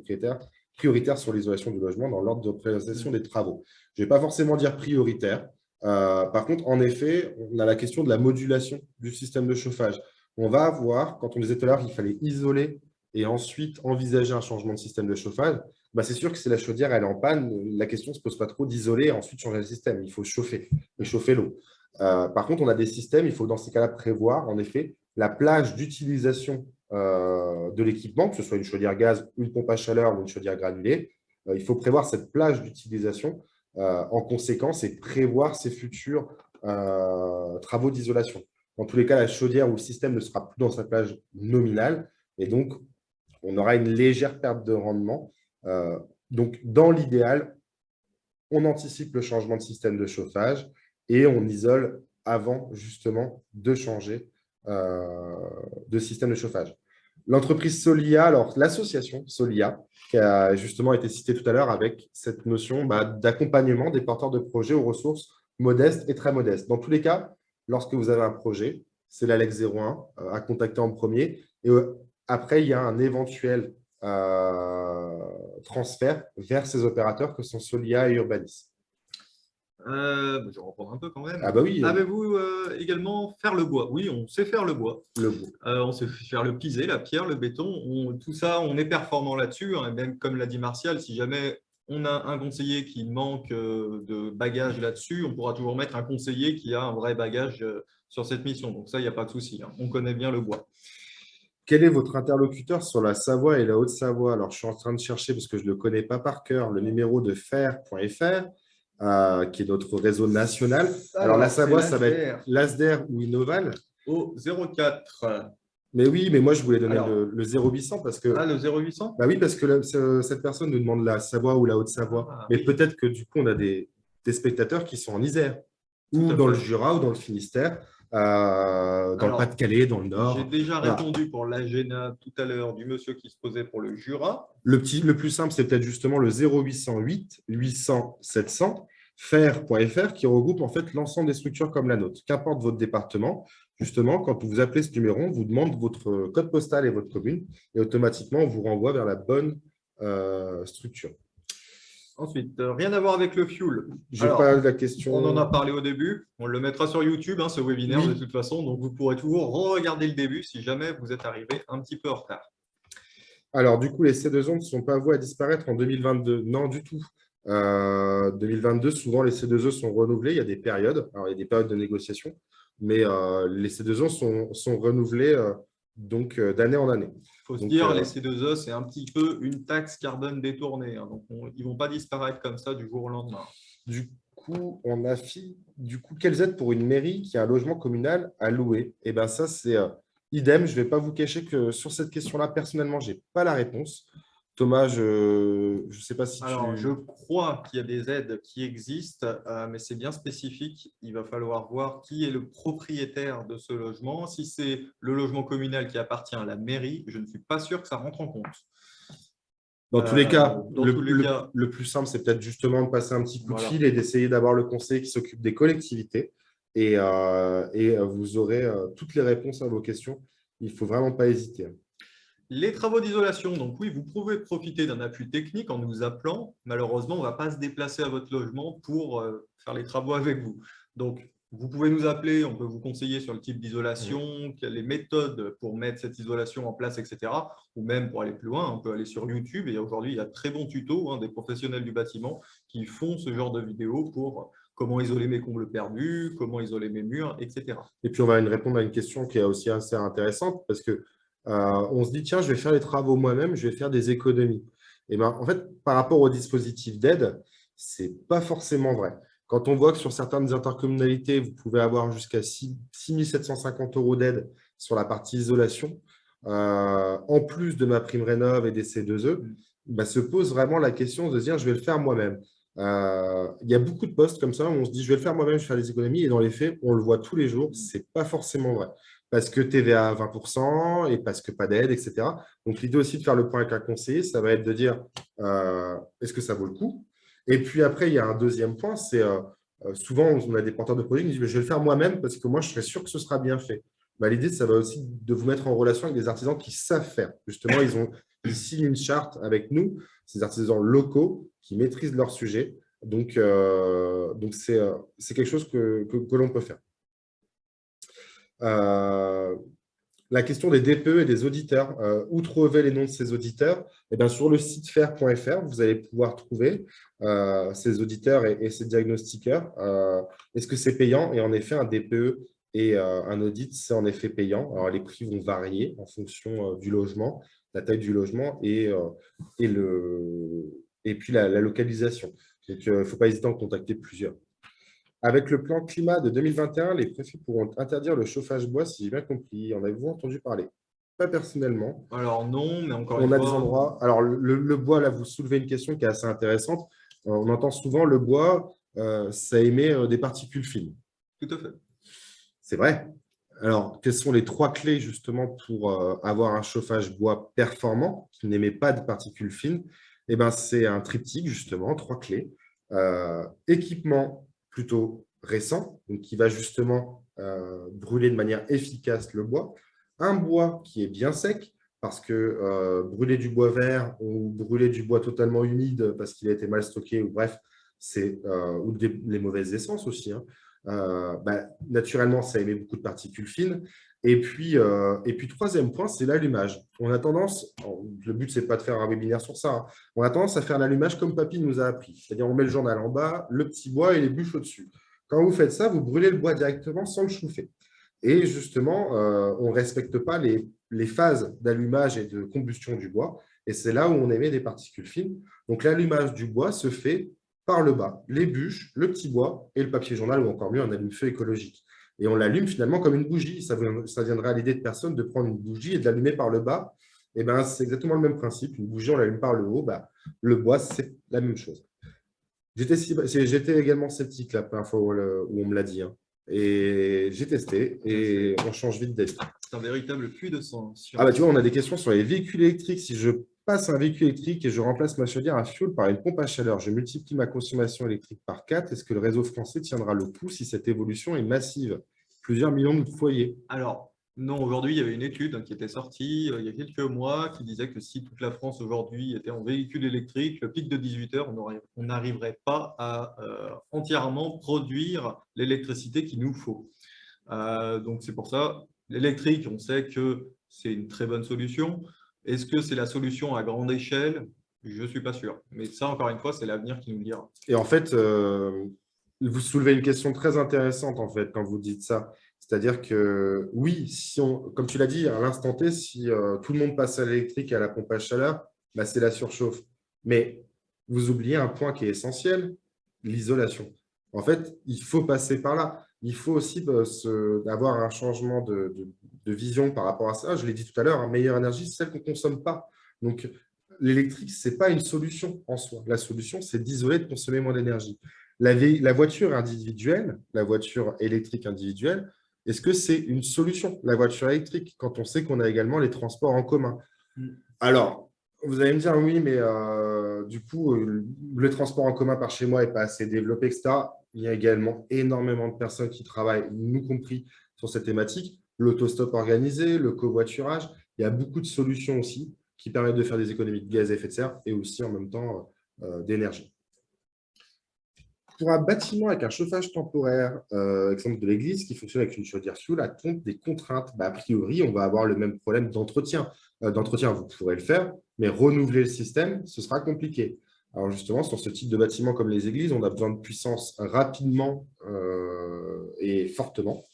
prioritaire sur l'isolation du logement dans l'ordre de présentation des travaux. Je ne vais pas forcément dire prioritaire. Par contre, en effet, on a la question de la modulation du système de chauffage. On va avoir, quand on disait tout à l'heure qu'il fallait isoler et ensuite envisager un changement de système de chauffage, bah, c'est sûr que si la chaudière elle est en panne, la question ne se pose pas trop d'isoler et ensuite changer le système. Il faut chauffer et chauffer l'eau. Par contre, on a des systèmes, il faut dans ces cas-là prévoir, en effet, la plage d'utilisation de l'équipement, que ce soit une chaudière gaz, une pompe à chaleur ou une chaudière granulée. Il faut prévoir cette plage d'utilisation en conséquence et prévoir ces futurs travaux d'isolation. Dans tous les cas, la chaudière ou le système ne sera plus dans sa plage nominale et donc on aura une légère perte de rendement. Donc, dans l'idéal, on anticipe le changement de système de chauffage et on isole avant justement de changer de système de chauffage. L'entreprise Solia, alors l'association Solia, qui a justement été citée tout à l'heure avec cette notion d'accompagnement des porteurs de projets aux ressources modestes et très modestes. Dans tous les cas, lorsque vous avez un projet, c'est l'ALEC 01 à contacter en premier. Et après, il y a un éventuel transfert vers ces opérateurs que sont Solia et Urbanis. Je vais reprendre un peu quand même. Ah bah oui. Avez-vous également faire le bois? Oui, on sait faire le bois. Le bois. On sait faire le pisé, la pierre, le béton. Tout ça, on est performant là-dessus. Hein, et même comme l'a dit Martial, si jamais on a un conseiller qui manque de bagage là-dessus, on pourra toujours mettre un conseiller qui a un vrai bagage sur cette mission. Donc ça, il n'y a pas de souci. Hein. On connaît bien le bois. Quel est votre interlocuteur sur la Savoie et la Haute-Savoie? Alors, je suis en train de chercher, parce que je ne le connais pas par cœur, le numéro de fer.fr, qui est notre réseau national. Alors la Savoie, ça va être l'ASDER ou Innoval. Au 04. Mais oui, mais moi, je voulais donner le 0800 parce que… Ah, le 0800? Bah oui, parce que cette personne nous demande la Savoie ou la Haute-Savoie. Mais oui. Peut-être que du coup, on a des spectateurs qui sont en Isère, ou dans le Jura, ou dans le Finistère, dans le Pas-de-Calais, dans le Nord. J'ai déjà répondu pour l'AGENA tout à l'heure du monsieur qui se posait pour le Jura. Le plus simple, c'est peut-être justement le 0808 800 700 fer.fr qui regroupe en fait l'ensemble des structures comme la nôtre. Qu'importe votre département, justement, quand vous appelez ce numéro, on vous demande votre code postal et votre commune et automatiquement, on vous renvoie vers la bonne structure. Ensuite, rien à voir avec le fuel. Je n'ai pas la question. On en a parlé au début. On le mettra sur YouTube, hein, ce webinaire, oui. De toute façon. Donc, vous pourrez toujours regarder le début si jamais vous êtes arrivé un petit peu en retard. Alors, du coup, les C2O ne sont pas voués à disparaître en 2022. Non, du tout. 2022, souvent, les C2E sont renouvelés. Il y a des périodes. Alors, il y a des périodes de négociation. Mais les C2E sont renouvelés donc d'année en année. Il faut se dire, les C2E, c'est un petit peu une taxe carbone détournée. Hein, donc, ils ne vont pas disparaître comme ça du jour au lendemain. Du coup, quelles aides pour une mairie qui a un logement communal à louer? Eh bien, ça, c'est idem. Je ne vais pas vous cacher que sur cette question-là, personnellement, je n'ai pas la réponse. Thomas, je ne sais pas si Alors, je crois qu'il y a des aides qui existent, mais c'est bien spécifique. Il va falloir voir qui est le propriétaire de ce logement. Si c'est le logement communal qui appartient à la mairie, je ne suis pas sûr que ça rentre en compte. Dans tous les cas, le plus simple, c'est peut-être justement de passer un petit coup de fil et d'essayer d'avoir le conseiller qui s'occupe des collectivités. Et vous aurez toutes les réponses à vos questions. Il ne faut vraiment pas hésiter. Les travaux d'isolation, donc oui, vous pouvez profiter d'un appui technique en nous appelant. Malheureusement, on ne va pas se déplacer à votre logement pour faire les travaux avec vous. Donc, vous pouvez nous appeler, on peut vous conseiller sur le type d'isolation, les méthodes pour mettre cette isolation en place, etc. Ou même pour aller plus loin, on peut aller sur YouTube. Et aujourd'hui, il y a très bons tutos des professionnels du bâtiment qui font ce genre de vidéos pour comment isoler mes combles perdus, comment isoler mes murs, etc. Et puis, on va répondre à une question qui est aussi assez intéressante parce que on se dit, tiens, je vais faire les travaux moi-même, je vais faire des économies. Et ben, en fait, par rapport au dispositif d'aide, ce n'est pas forcément vrai. Quand on voit que sur certaines intercommunalités, vous pouvez avoir jusqu'à 6 750 € d'aide sur la partie isolation, en plus de ma prime rénov et des C2E, bah, se pose vraiment la question de se dire, je vais le faire moi-même. Il y a beaucoup de postes comme ça où on se dit, je vais le faire moi-même, je vais faire des économies. Et dans les faits, on le voit tous les jours, ce n'est pas forcément vrai. Parce que TVA à 20% et parce que pas d'aide, etc. Donc, l'idée aussi de faire le point avec un conseiller, ça va être de dire, est-ce que ça vaut le coup? Et puis après, il y a un deuxième point, c'est souvent, on a des porteurs de projets qui disent, mais je vais le faire moi-même parce que moi, je serai sûr que ce sera bien fait. Bah, l'idée, ça va aussi de vous mettre en relation avec des artisans qui savent faire. Justement, ils signent une charte avec nous, ces artisans locaux qui maîtrisent leur sujet. Donc c'est quelque chose que l'on peut faire. La question des DPE et des auditeurs. Où trouver les noms de ces auditeurs? Eh bien, sur le site faire.fr, vous allez pouvoir trouver ces auditeurs et ces diagnostiqueurs. Est-ce que c'est payant? Et en effet, un DPE et un audit, c'est en effet payant. Alors, les prix vont varier en fonction du logement, la taille du logement et puis la localisation. Donc, il ne faut pas hésiter à en contacter plusieurs. Avec le plan climat de 2021, les préfets pourront interdire le chauffage bois, si j'ai bien compris. En avez-vous entendu parler? Pas personnellement. Alors non, mais encore une On a fois… des endroits… Alors, le bois, là, vous soulevez une question qui est assez intéressante. On entend souvent le bois, ça émet des particules fines. Tout à fait. C'est vrai. Alors, quelles sont les 3 clés, justement, pour avoir un chauffage bois performant, qui n'émet pas de particules fines? Eh bien, c'est un triptyque, justement, 3 clés. Équipement plutôt récent, donc qui va justement brûler de manière efficace le bois. Un bois qui est bien sec, parce que brûler du bois vert ou brûler du bois totalement humide parce qu'il a été mal stocké, ou bref, ou les mauvaises essences aussi, hein. Naturellement, ça émet beaucoup de particules fines. Et puis, troisième point, c'est l'allumage. On a tendance, le but, ce n'est pas de faire un webinaire sur ça, hein, on a tendance à faire l'allumage comme Papy nous a appris. C'est-à-dire, on met le journal en bas, le petit bois et les bûches au-dessus. Quand vous faites ça, vous brûlez le bois directement sans le chauffer. Et justement, on ne respecte pas les phases d'allumage et de combustion du bois. Et c'est là où on émet des particules fines. Donc, l'allumage du bois se fait par le bas, les bûches, le petit bois et le papier journal, ou encore mieux, un allume-feu écologique. Et on l'allume finalement comme une bougie. Ça viendrait à l'idée de personne de prendre une bougie et de l'allumer par le bas. Et ben, c'est exactement le même principe. Une bougie, on l'allume par le haut. Le bois, c'est la même chose. J'étais également sceptique la première fois où on me l'a dit, hein. Et j'ai testé et on change vite d'avis. C'est un véritable puits de sang. Ah bah tu vois, on a des questions sur les véhicules électriques. Si je passe un véhicule électrique et je remplace ma chaudière à fioul par une pompe à chaleur, je multiplie ma consommation électrique par 4. Est-ce que le réseau français tiendra le coup si cette évolution est massive? Plusieurs millions de foyers. Alors, non, aujourd'hui, il y avait une étude qui était sortie il y a quelques mois qui disait que si toute la France aujourd'hui était en véhicule électrique, le pic de 18 heures, on n'arriverait pas à entièrement produire l'électricité qu'il nous faut. Donc, c'est pour ça, l'électrique, on sait que c'est une très bonne solution. Est-ce que c'est la solution à grande échelle? Je ne suis pas sûr. Mais ça, encore une fois, c'est l'avenir qui nous le dira. Et en fait, vous soulevez une question très intéressante en fait quand vous dites ça. C'est-à-dire que oui, comme tu l'as dit à l'instant T, si tout le monde passe à l'électrique et à la pompe à chaleur, c'est la surchauffe. Mais vous oubliez un point qui est essentiel, l'isolation. En fait, il faut passer par là. Il faut aussi avoir un changement de vision par rapport à ça. Je l'ai dit tout à l'heure, meilleure énergie, c'est celle qu'on ne consomme pas. Donc, l'électrique, ce n'est pas une solution en soi. La solution, c'est d'isoler, de consommer moins d'énergie. La voiture individuelle, la voiture électrique individuelle, est-ce que c'est une solution, la voiture électrique, quand on sait qu'on a également les transports en commun? Alors, vous allez me dire, oui, mais du coup, le transport en commun par chez moi n'est pas assez développé, etc. Il y a également énormément de personnes qui travaillent, nous compris, sur cette thématique. L'autostop organisé, le covoiturage, il y a beaucoup de solutions aussi qui permettent de faire des économies de gaz à effet de serre et aussi en même temps d'énergie. Pour un bâtiment avec un chauffage temporaire, exemple de l'église, qui fonctionne avec une chaudière fioul, à compte des contraintes, a priori, on va avoir le même problème d'entretien. D'entretien, vous pourrez le faire, mais renouveler le système, ce sera compliqué. Alors justement, sur ce type de bâtiment comme les églises, on a besoin de puissance rapidement et fortement.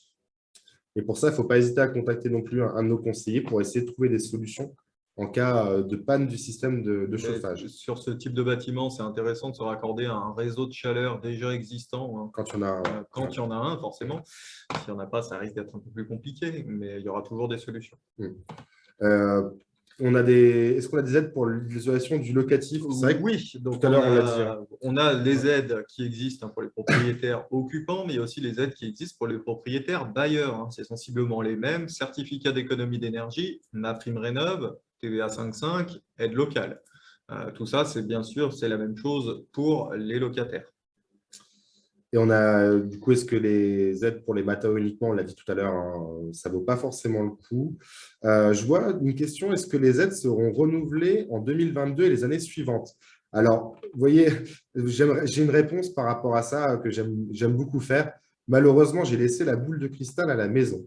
Et pour ça, il ne faut pas hésiter à contacter non plus un de nos conseillers pour essayer de trouver des solutions en cas de panne du système de chauffage. Sur ce type de bâtiment, c'est intéressant de se raccorder à un réseau de chaleur déjà existant. Hein. Quand il y en a un. Quand il y en a un, forcément. S'il n'y en a pas, ça risque d'être un peu plus compliqué, mais il y aura toujours des solutions. Est-ce qu'on a des aides pour l'isolation du locatif? Oui, donc tout à l'heure, on l'a dit. Hein. On a les aides qui existent pour les propriétaires occupants, mais il y a aussi les aides qui existent pour les propriétaires bailleurs. Hein. C'est sensiblement les mêmes. Certificat d'économie d'énergie, MaPrimeRénov', TVA 5.5, aide locale. Tout ça, c'est bien sûr, c'est la même chose pour les locataires. Et on a, du coup, est-ce que les aides pour les matériaux uniquement, on l'a dit tout à l'heure, hein, ça ne vaut pas forcément le coup. Je vois une question, est-ce que les aides seront renouvelées en 2022 et les années suivantes? Alors, vous voyez, j'ai une réponse par rapport à ça que j'aime beaucoup faire. Malheureusement, j'ai laissé la boule de cristal à la maison.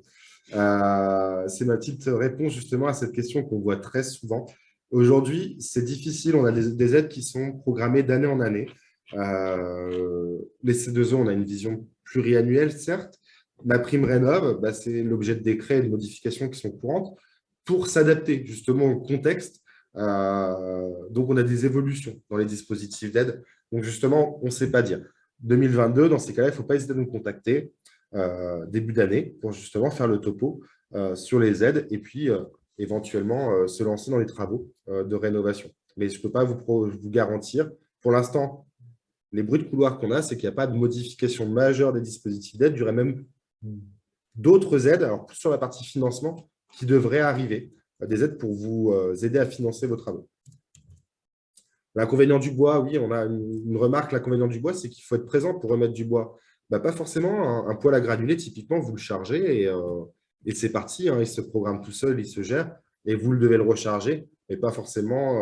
C'est ma petite réponse justement à cette question qu'on voit très souvent. Aujourd'hui, c'est difficile, on a des aides qui sont programmées d'année en année. Les C2E, on a une vision pluriannuelle, certes. MaPrimeRénov', c'est l'objet de décrets et de modifications qui sont courantes pour s'adapter justement au contexte. Donc, on a des évolutions dans les dispositifs d'aide. Donc, justement, on ne sait pas dire. 2022, dans ces cas-là, il ne faut pas hésiter à nous contacter début d'année pour justement faire le topo sur les aides et puis éventuellement se lancer dans les travaux de rénovation. Mais je ne peux pas vous garantir. Pour l'instant, les bruits de couloir qu'on a, c'est qu'il n'y a pas de modification majeure des dispositifs d'aide. Il y aurait même d'autres aides, alors plus sur la partie financement, qui devraient arriver, des aides pour vous aider à financer vos travaux. L'inconvénient du bois, oui, on a une remarque. L'inconvénient du bois, c'est qu'il faut être présent pour remettre du bois. Pas forcément. Un poêle à granulés, typiquement, vous le chargez et c'est parti. Hein, il se programme tout seul, il se gère et vous devez le recharger, mais pas forcément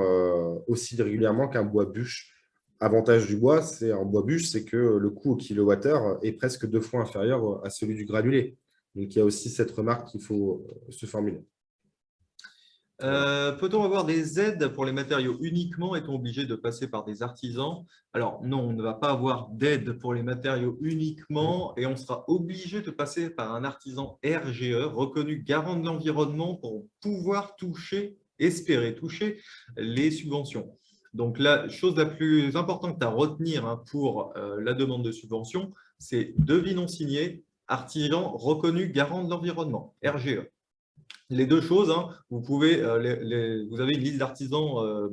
aussi régulièrement qu'un bois bûche. Avantage du bois, c'est en bois bûche, c'est que le coût au kilowattheure est presque 2 fois inférieur à celui du granulé. Donc, il y a aussi cette remarque qu'il faut se formuler. Peut-on avoir des aides pour les matériaux uniquement? Est-on obligé de passer par des artisans? Alors non, on ne va pas avoir d'aide pour les matériaux uniquement et on sera obligé de passer par un artisan RGE, reconnu garant de l'environnement, pour pouvoir espérer toucher les subventions. Donc la chose la plus importante à retenir pour la demande de subvention, c'est devis non signé, artisan reconnu garant de l'environnement, RGE. Les deux choses, vous avez une liste d'artisans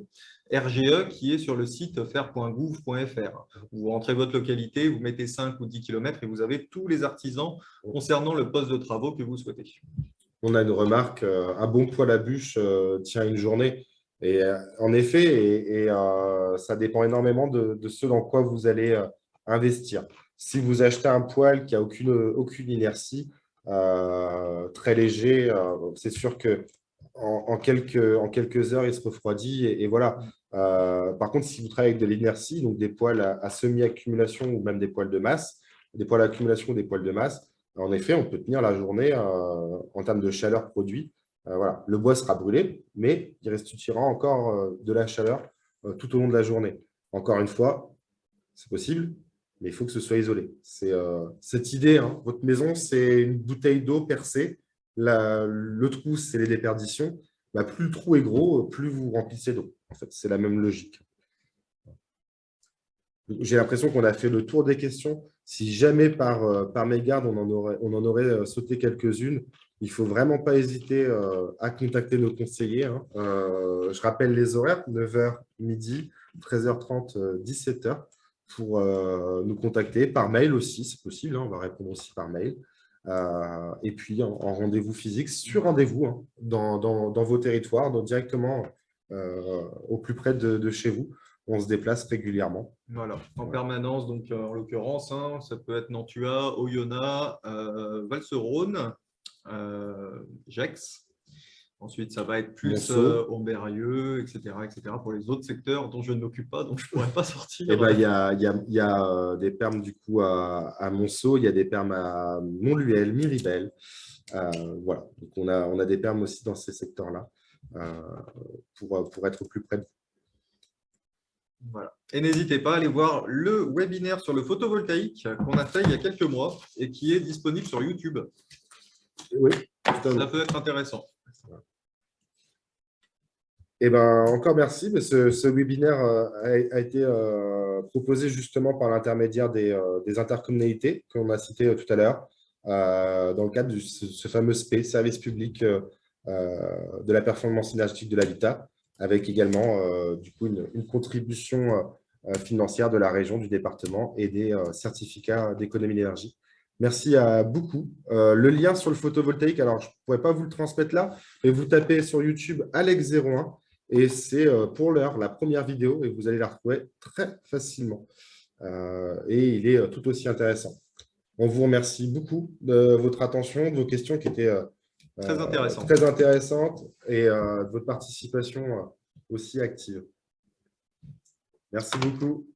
RGE qui est sur le site faire.gouv.fr. Vous rentrez votre localité, vous mettez 5 ou 10 km et vous avez tous les artisans concernant le poste de travaux que vous souhaitez. On a une remarque, un bon poêle à bûche tient une journée. Et en effet, ça dépend énormément de ce dans quoi vous allez investir. Si vous achetez un poêle qui n'a aucune inertie, très léger, c'est sûr qu'en quelques heures, il se refroidit et voilà. Par contre, si vous travaillez avec de l'inertie, donc des poêles à semi-accumulation ou même des poêles de masse, des poêles à accumulation ou des poêles de masse, en effet, on peut tenir la journée en termes de chaleur produit. Voilà. Le bois sera brûlé, mais il restituera encore de la chaleur tout au long de la journée. Encore une fois, c'est possible, mais il faut que ce soit isolé. C'est cette idée, votre maison, c'est une bouteille d'eau percée. Le trou, c'est les déperditions. Plus le trou est gros, plus vous remplissez d'eau. En fait, c'est la même logique. J'ai l'impression qu'on a fait le tour des questions. Si jamais par mégarde, on en aurait sauté quelques-unes, il ne faut vraiment pas hésiter à contacter nos conseillers. Je rappelle les horaires, 9h midi, 13h30, 17h, pour nous contacter par mail aussi, c'est possible. On va répondre aussi par mail. Et puis en rendez-vous physique, sur rendez-vous, dans vos territoires, directement au plus près de chez vous. On se déplace régulièrement. Voilà, en permanence, donc en l'occurrence, ça peut être Nantua, Oyonnax, Val-de-Rhône, Gex. Ensuite, ça va être plus Aumberieux, etc., pour les autres secteurs dont je ne m'occupe pas, donc je ne pourrais pas sortir. Il y a des permes du coup à Monceau, il y a des permes à Montluel, Miribel. Voilà, donc on a des permes aussi dans ces secteurs-là pour être au plus près de vous. Voilà. Et n'hésitez pas à aller voir le webinaire sur le photovoltaïque qu'on a fait il y a quelques mois et qui est disponible sur YouTube. Oui, Ça peut être intéressant. Eh ben, encore merci. Mais ce webinaire a été proposé justement par l'intermédiaire des intercommunalités qu'on a citées tout à l'heure, dans le cadre de ce fameux SPE, service public de la performance énergétique de l'habitat, avec également du coup, une contribution financière de la région, du département et des certificats d'économie d'énergie. Merci à beaucoup. Le lien sur le photovoltaïque, alors je ne pourrais pas vous le transmettre là, mais vous tapez sur YouTube Alex01. Et c'est pour l'heure la première vidéo et vous allez la retrouver très facilement. Et il est tout aussi intéressant. On vous remercie beaucoup de votre attention, de vos questions qui étaient Très très intéressantes et de votre participation aussi active. Merci beaucoup.